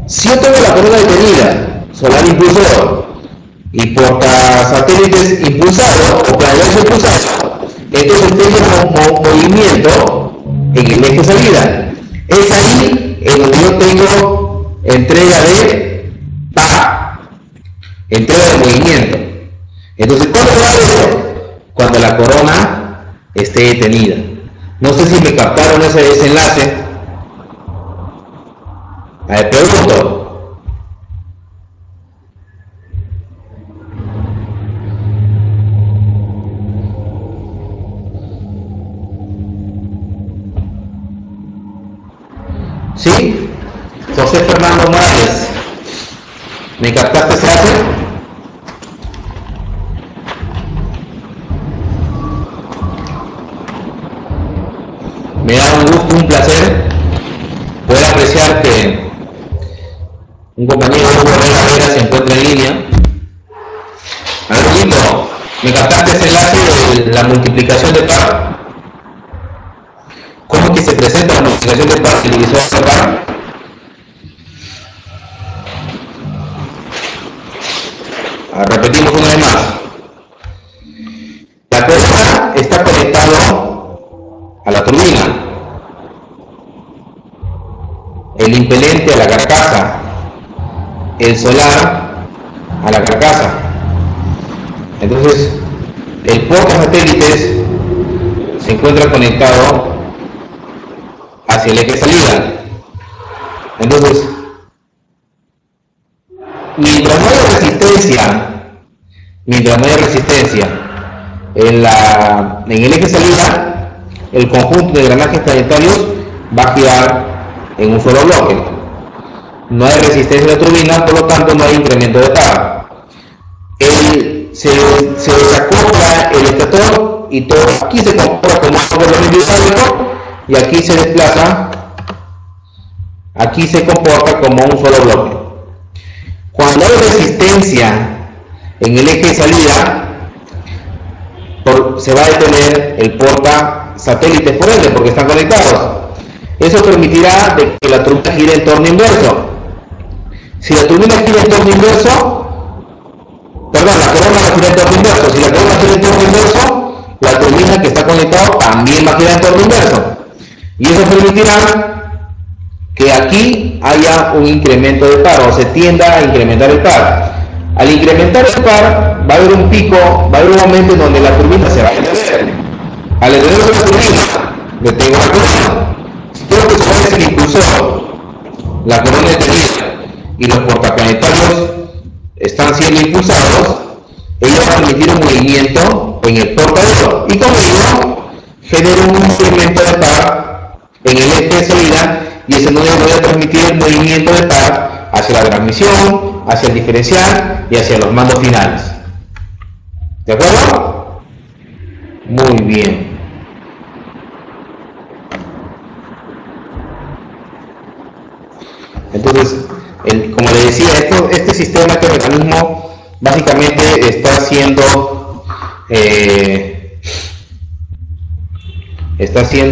Si yo tengo la corona detenida, solar impulsor, y portasatélites impulsado o planetarios impulsado, entonces tengo movimiento en el eje de salida. Es ahí en donde yo tengo tengo entrega de par, entrega de movimiento. Entonces, ¿cuándo va a haber? Cuando la corona esté detenida. No sé si me captaron ese enlace. A ver, pregunto. ¿Sí? José Fernando Morales, ¿me captaste ese enlace? Me da un gusto, un placer poder apreciar que un compañero Hugo Herrera se encuentra en línea. A ver, Hugo, ¿me captaste ese enlace de la multiplicación de par? ¿Cómo es que se presenta la multiplicación de par, el divisor de par? Repetimos una vez más. La corona está conectado a la turbina, el impelente a la carcasa, el solar a la carcasa. Entonces, el portasatélites se encuentra conectado hacia el eje salida. Entonces, mientras no haya resistencia en el eje salida, el conjunto de engranajes planetarios va a girar en un solo bloque. No hay resistencia de la turbina, por lo tanto no hay incremento de par. Se desacopla el estator y todo aquí se comporta como un complemento hidráulico y aquí se desplaza, aquí se comporta como un solo bloque. Cuando hay resistencia en el eje de salida, se va a detener el porta satélite por ende, porque están conectados. Eso permitirá de que la turbina gire en torno inverso. Si la turbina gira en torno inverso, perdón, la corona va a girar en torno inverso. Si la corona gira en torno inverso, la turbina que está conectada también va a girar en torno inverso. Y eso permitirá que aquí haya un incremento de par, o se tienda a incrementar el par. Al incrementar el par, va a haber un pico, va a haber un momento en donde la turbina se va a detener. Al detenerse la turbina, detengo la corona. Si tengo que poner el impulsor, la corona detenida y los portaplanetarios están siendo impulsados, ellos van a permitir un movimiento en el portador y como digo, genera un incremento de par en el eje de salida y ese no va a permitir el movimiento de par hacia la transmisión, hacia el diferencial y hacia los mandos finales. ¿De acuerdo? Muy bien. Entonces, como le decía, este sistema, este mecanismo, básicamente está siendo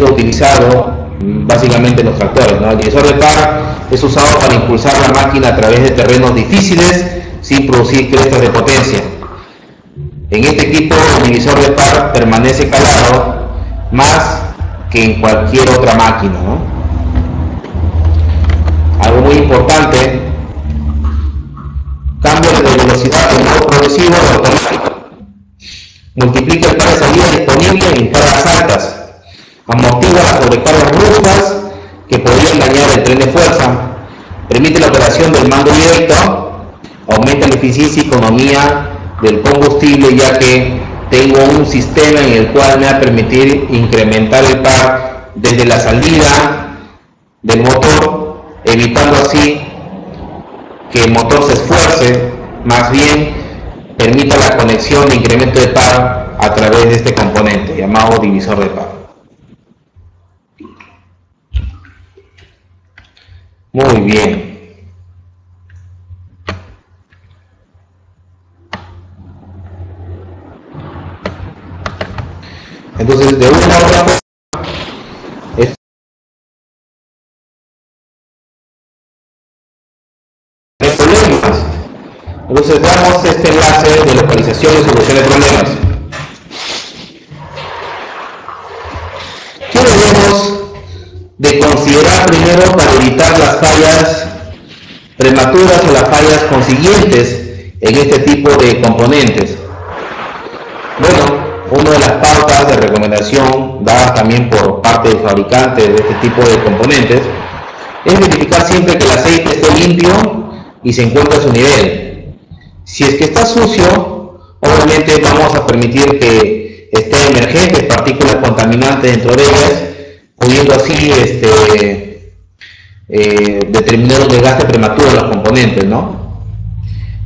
utilizado básicamente en los tractores, ¿no? El divisor de par es usado para impulsar la máquina a través de terrenos difíciles sin producir crestas de potencia. En este equipo, el divisor de par permanece calado más que en cualquier otra máquina, ¿no? Algo muy importante, cambios de velocidad de modo progresivo o automático. Multiplica el par de salida disponible en cargas altas. Amortigua las sobrecargas bruscas que podrían dañar el tren de fuerza. Permite la operación del mando directo. Aumenta la eficiencia y economía del combustible, ya que tengo un sistema en el cual me va a permitir incrementar el par desde la salida del motor, evitando así que el motor se esfuerce, más bien permita la conexión de incremento de par a través de este componente llamado divisor de par. Muy bien. Entonces, de una u otra forma, hay problemas. Entonces, damos este enlace de localización y solución de problemas. ¿Qué debemos de considerar primero para evitar las fallas prematuras o las fallas consiguientes en este tipo de componentes. Bueno, una de las pautas de recomendación dadas también por parte del fabricante de este tipo de componentes es verificar siempre que el aceite esté limpio y se encuentre a su nivel. Si es que está sucio, obviamente vamos a permitir que esté emergentes partículas contaminantes dentro de ellas, pudiendo así determinar un desgaste prematuro de los componentes, ¿no?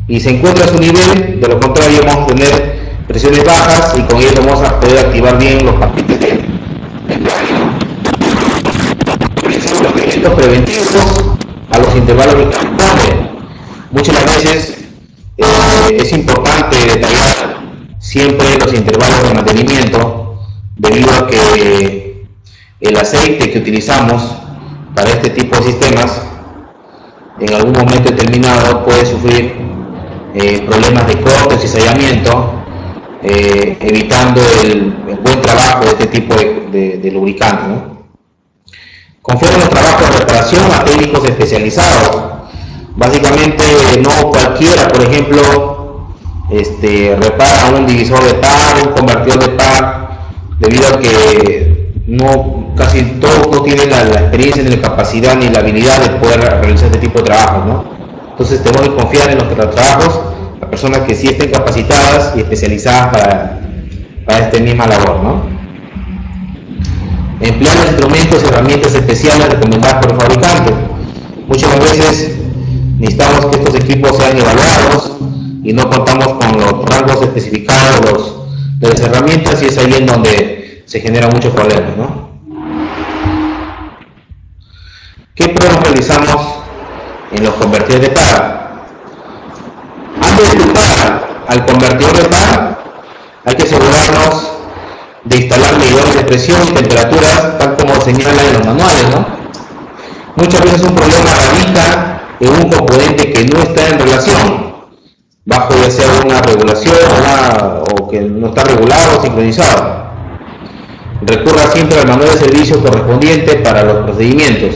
Y se encuentra a su nivel, de lo contrario vamos a tener presiones bajas y con ello vamos a poder activar bien los paquetes de los preventivos a los intervalos de cambio. Muchas veces es importante detallar siempre los intervalos de mantenimiento, debido a que el aceite que utilizamos para este tipo de sistemas en algún momento determinado puede sufrir problemas de corte o cizallamiento, evitando el buen trabajo de este tipo de lubricante, ¿no? Confieren los trabajos de reparación a técnicos especializados. Básicamente no cualquiera, por ejemplo, repara un divisor de par, un convertidor de par, debido a que casi todos no tienen la experiencia, ni la capacidad, ni la habilidad de poder realizar este tipo de trabajos, ¿no? Entonces tenemos que confiar en los trabajos a personas que sí estén capacitadas y especializadas para esta misma labor, ¿no? Emplear los instrumentos y herramientas especiales recomendadas por el fabricante. Muchas veces necesitamos que estos equipos sean evaluados y no contamos con los rangos especificados de las herramientas, y es ahí en donde se generan muchos problemas, ¿no? ¿Qué pruebas realizamos en los convertidores de par? Antes de instalar al convertidor de par, hay que asegurarnos de instalar medidores de presión y temperaturas, tal como señalan en los manuales, ¿no? Muchas veces un problema radica en un componente que no está en relación, bajo ya sea una regulación o que no está regulado o sincronizado. Recurra siempre al manual de servicio correspondiente para los procedimientos,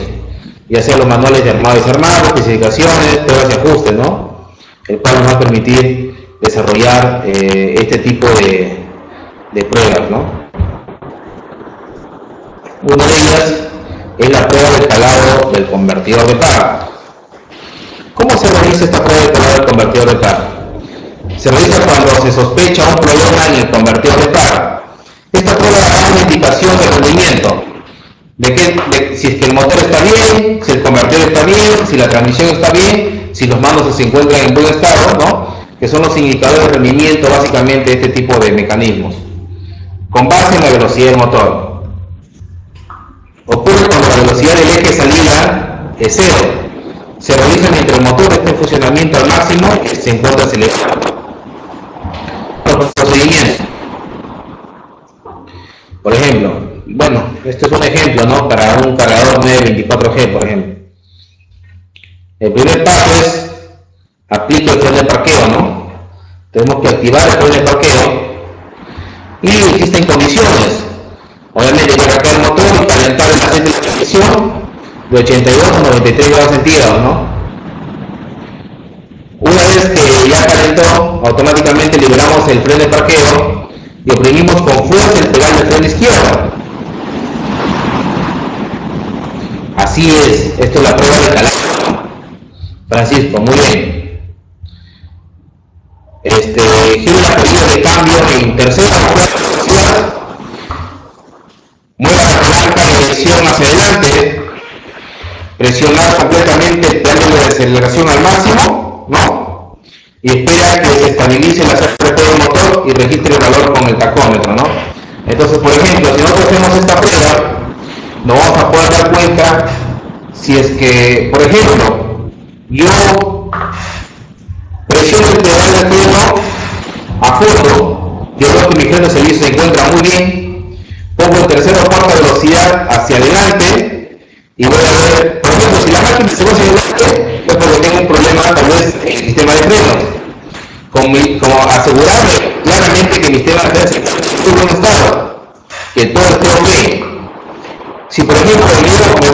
ya sea los manuales de armado y desarmado, especificaciones, pruebas y ajustes, ¿no? El cual nos va a permitir desarrollar este tipo de pruebas, ¿no? Una de ellas es la prueba de calado del convertidor de par. ¿Cómo se realiza esta prueba de calado del convertidor de par? Se realiza cuando se sospecha un problema en el convertidor de par. Esta prueba da una indicación de rendimiento, de si es que el motor está bien, si el convertidor está bien, si la transmisión está bien, si los mandos se encuentran en buen estado, ¿no? Que son los indicadores de rendimiento básicamente de este tipo de mecanismos, con base en la velocidad del motor. Ocurre cuando la velocidad del eje de salida es cero. Se realiza mientras el motor esté en funcionamiento al máximo y se encuentra acelerado. Los procedimientos. Por ejemplo, bueno, este es un ejemplo, ¿no? Para un cargador 924G, por ejemplo. El primer paso es aplicar el freno de parqueo, ¿no? Tenemos que activar el freno de parqueo y existen condiciones. Obviamente hay que arrancar el motor y calentar el aceite de la transmisión de 82 a 93 grados centígrados, ¿no? Una vez que ya calentó, automáticamente liberamos el freno de parqueo y oprimimos con fuerza el pedal del freno izquierdo. Así es, esto es la prueba de calado. Francisco, muy bien. Gira la pedida de cambio en tercera velocidad. Mueva la palanca de dirección hacia adelante, presionar completamente el pedal de aceleración al máximo, ¿no? Y espera que se estabilice la CRT del motor y registre el valor con el tacómetro, ¿no? Entonces, por ejemplo, si nosotros hacemos esta prueba, nos vamos a poder dar cuenta si es que, por ejemplo, yo presiono el pedal de freno a fondo, yo veo que mi freno de servicio se encuentra muy bien. Pongo en tercera o cuarta velocidad hacia adelante y voy a ver, por ejemplo, si la máquina se va hacia adelante, es porque tengo un problema tal vez en el sistema de frenos. Como asegurarme claramente que mi sistema de frenos está en buen estado, que todo esté ok. Si por ejemplo me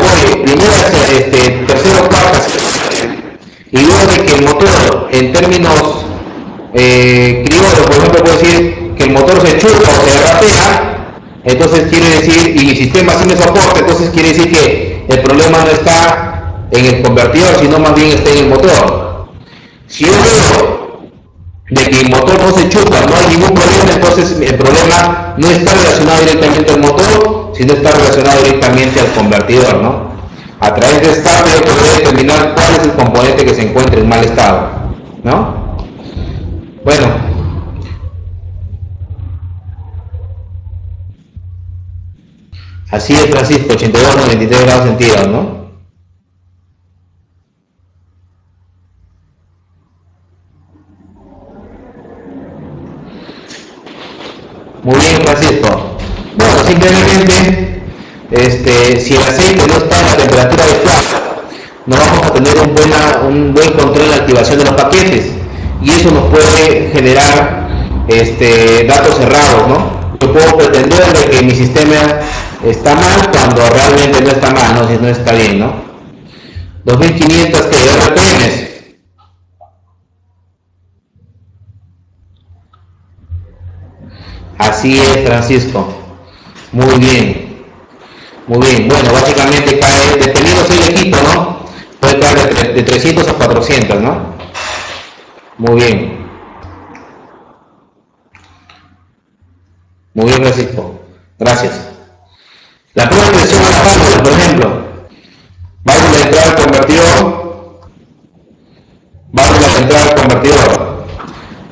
de que el motor, en términos criollos, por ejemplo, puede decir que el motor se chupa o se derrapea, entonces quiere decir, y el sistema sí me soporta, entonces quiere decir que el problema no está en el convertidor, sino más bien está en el motor. Si yo veo de que el motor no se chupa, no hay ningún problema, entonces el problema no está relacionado directamente al motor, sino está relacionado directamente al convertidor, ¿no? A través de esta yo podré determinar cuál es el componente que se encuentra en mal estado, ¿no? Bueno, así es, Francisco, 82, 93 grados centígrados, ¿no? Muy bien, Francisco. Bueno, simplemente, si el aceite no está en la temperatura adecuada, no vamos a tener un buen control de la activación de los paquetes y eso nos puede generar datos errados, ¿no? Yo puedo pretender de que mi sistema está mal cuando realmente no está mal, ¿no? Si no está bien, ¿no? 2500 que RPMs. Así es, Francisco. Muy bien. Muy bien. Bueno, básicamente cae, dependiendo del equipo, ¿no? Puede caer de 300 a 400, ¿no? Muy bien. Muy bien, Francisco. Gracias. La prueba de presión a la válvula, por ejemplo. Válvula de entrada al convertidor. Válvula de entrada al convertidor.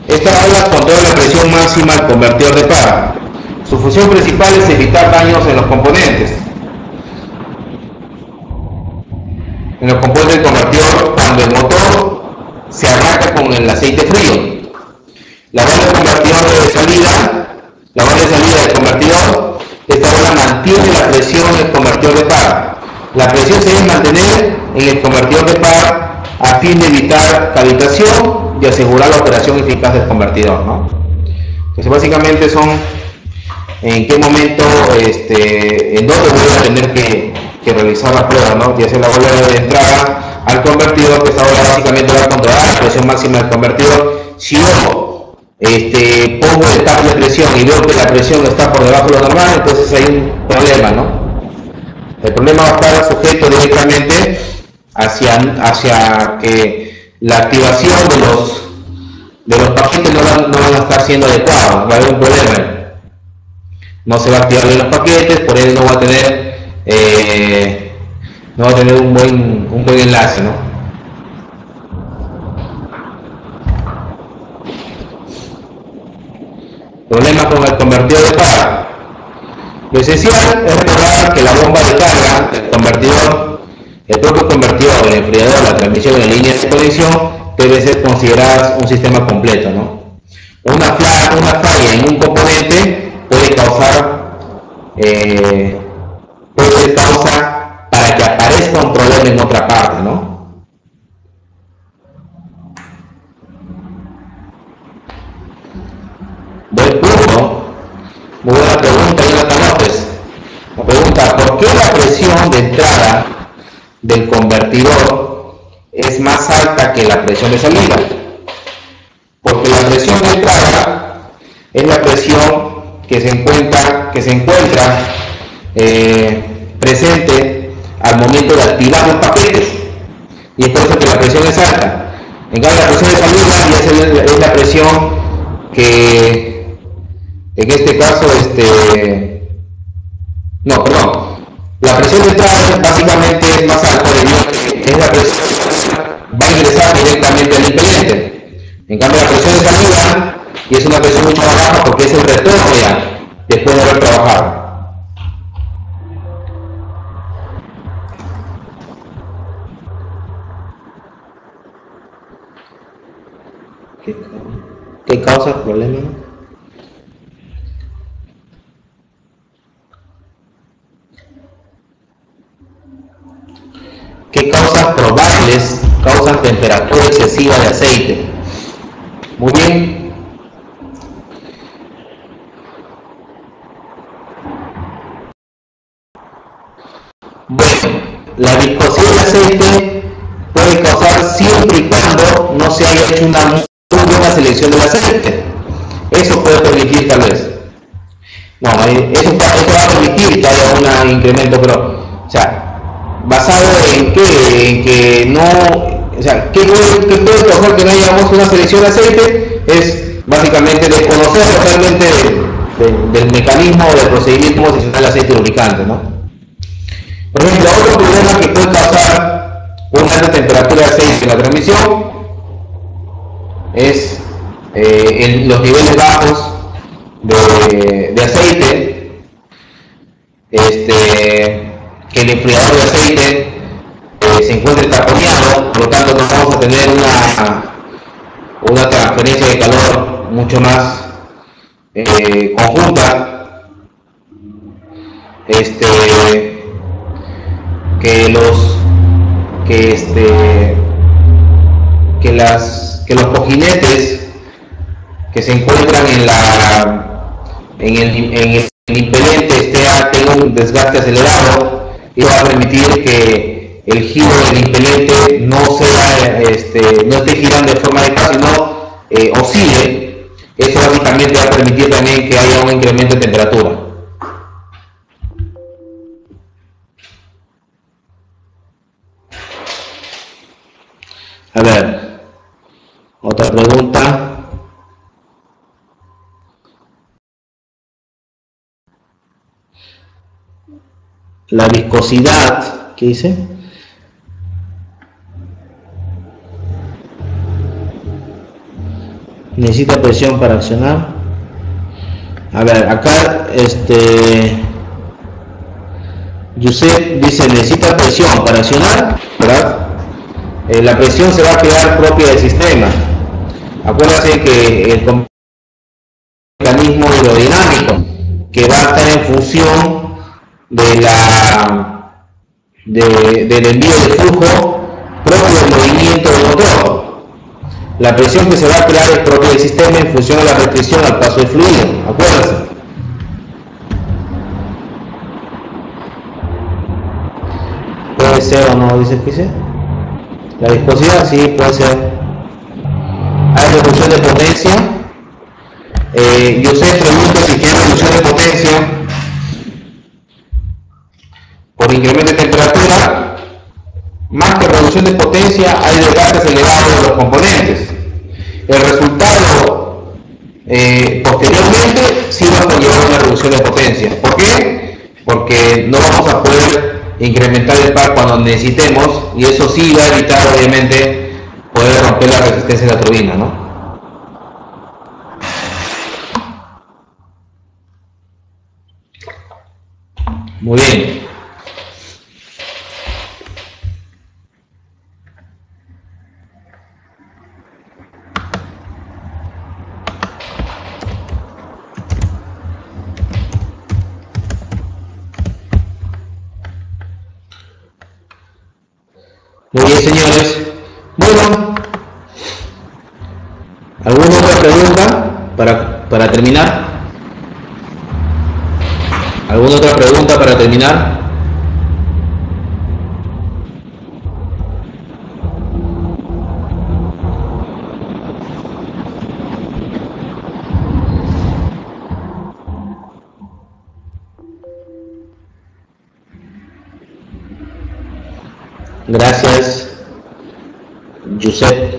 Esta válvula controla la presión máxima del convertidor de par. Su función principal es evitar daños en los componentes. En los componentes del convertidor cuando el motor se arranca con el aceite frío. La válvula de convertidor de salida, la válvula de salida del convertidor, esta válvula mantiene la presión en el convertidor de par. La presión se debe mantener en el convertidor de par a fin de evitar cavitación y asegurar la operación eficaz del convertidor, ¿no? Entonces básicamente son en qué momento, en dónde voy a tener que realizar la prueba, ¿no? Ya sea la válvula de entrada al convertidor, que esta válvula básicamente va a controlar la presión máxima del convertidor. Si yo pongo el tap de presión y veo que la presión está por debajo de lo normal, entonces hay un problema, ¿no? El problema va a estar sujeto directamente hacia que la activación de los paquetes no van a estar siendo adecuados, va a haber un problema. No se va a activar bien los paquetes, por ende no va a tener un buen enlace, ¿no? Problemas con el convertidor de par. Lo esencial es recordar que la bomba de carga, el convertidor, el propio convertidor, el enfriador, la transmisión y la línea de conexión debe ser consideradas un sistema completo, ¿no? Una falla en un componente puede ser causa para que aparezca un problema en otra parte, ¿no? Buen punto. Muy buena pregunta, Jonathan López. La pregunta, ¿por qué la presión de entrada del convertidor es más alta que la presión de salida? Porque la presión de entrada es la presión que se encuentra presente al momento de activar los paquetes, y es por eso que la presión es alta. En cambio, la presión de salida es la presión que en este caso no, perdón, la presión de entrada básicamente es más alta debido a que es la presión que va a ingresar directamente al impedente. En cambio, la presión de salida y es una presión mucho más baja porque es el retorno ya después de haber trabajado. ¿Qué causa el problema? ¿Qué causas probables causan temperatura excesiva de aceite? Muy bien. Bueno, la viscosidad del aceite puede puede causar siempre y cuando no se haya hecho una muy buena selección del aceite. Eso puede permitir tal vez. No, eso va a permitir que haya un incremento, pero, o sea, basado en qué, en que no, o sea, ¿qué puede causar que no hayamos una selección de aceite? Es básicamente desconocer totalmente del mecanismo o del procedimiento de seleccionar el aceite lubricante, ¿no? Por ejemplo, otro problema que puede causar una alta temperatura de aceite en la transmisión es los niveles bajos de aceite, que el enfriador de aceite se encuentre taponeado, por lo tanto no vamos a tener una transferencia de calor mucho más conjunta, que los cojinetes que se encuentran en el impelente tenga un desgaste acelerado, y va a permitir que el giro del impelente no esté girando de forma adecuada, sino oscile. Eso básicamente va a permitir también que haya un incremento de temperatura. A ver, otra pregunta. La viscosidad, ¿qué dice? Necesita presión para accionar. A ver, acá Yusef dice necesita presión para accionar, ¿verdad? La presión se va a crear propia del sistema. Acuérdense que el mecanismo hidrodinámico que va a estar en función del envío de flujo propio del movimiento del motor. La presión que se va a crear es propia del sistema en función de la restricción al paso del fluido. Acuérdense. Puede ser o no, dice que sí. La viscosidad sí puede ser. Hay reducción de potencia. Yo sé, pregunto si tiene reducción de potencia por incremento de temperatura. Más que reducción de potencia, hay desgaste acelerado de los componentes. El resultado posteriormente sí va a conllevar una reducción de potencia. ¿Por qué? Porque no vamos a poder incrementar el par cuando necesitemos, y eso sí va a evitar obviamente poder romper la resistencia de la turbina, ¿no? Muy bien. Muy bien, señores. Bueno, ¿alguna otra pregunta para terminar? ¿Alguna otra pregunta para terminar? Gracias, Josep.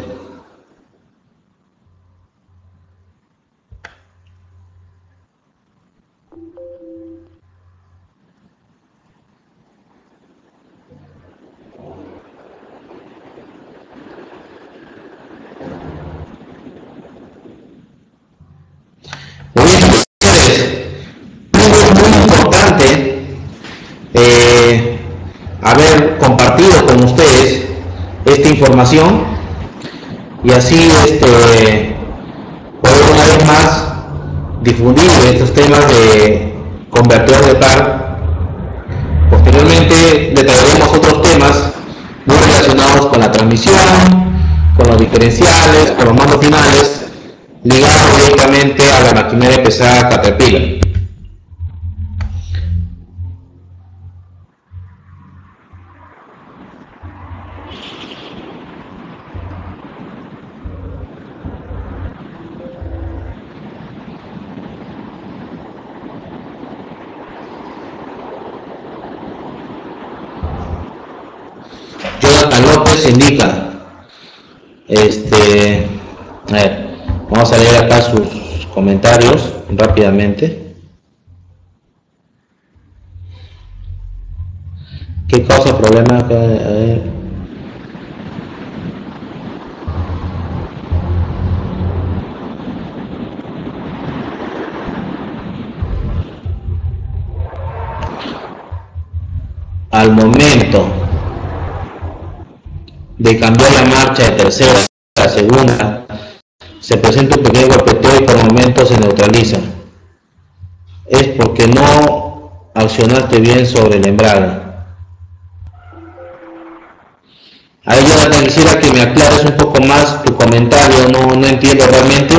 Muy importante haber compartido con ustedes esta información, y así poder una vez más difundir estos temas de convertidor de par. Posteriormente detallaremos otros temas muy relacionados con la transmisión, con los diferenciales, con los mandos finales, ligados directamente a la maquinaria pesada Caterpillar. López indica, a ver, vamos a leer acá sus comentarios rápidamente. ¿Qué causa problema acá? A ver. Al momento de cambiar la marcha de tercera a segunda, se presenta un pequeño golpeteo y por momentos se neutraliza. Es porque no accionaste bien sobre el embrague. Ahí yo quisiera que me aclares un poco más tu comentario, no entiendo realmente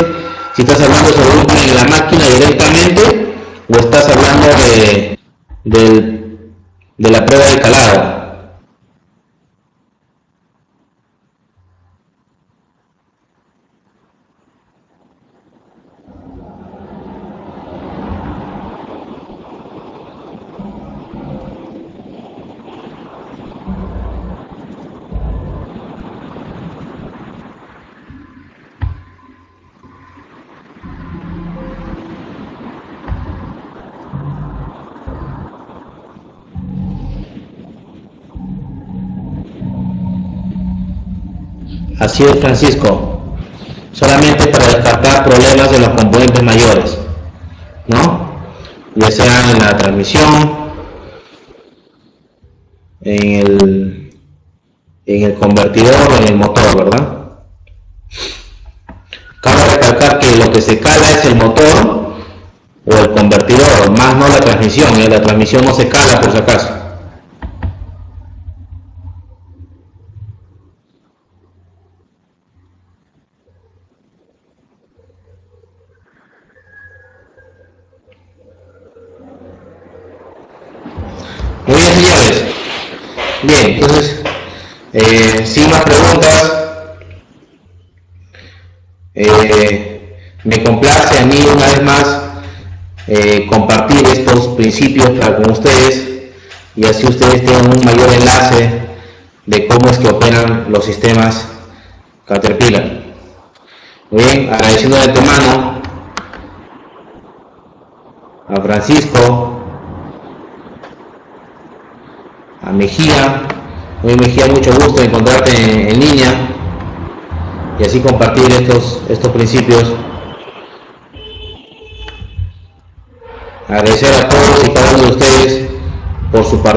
si estás hablando sobre un cambio en la máquina directamente o estás hablando de la prueba de calado. Así es, Francisco, solamente para descartar problemas de los componentes mayores, ¿no? Ya sea en la transmisión, en el convertidor o en el motor, ¿verdad? Cabe recalcar que lo que se cala es el motor o el convertidor, más no la transmisión, la transmisión no se cala por si acaso. Muy bien, señores. Bien, entonces, sin más preguntas, me complace a mí una vez más compartir estos principios con ustedes y así ustedes tengan un mayor enlace de cómo es que operan los sistemas Caterpillar. Muy bien, agradeciendo de antemano a Francisco, a Mejía. Muy Mejía, mucho gusto encontrarte en línea y así compartir estos principios. Agradecer a todos y cada uno de ustedes por su participación.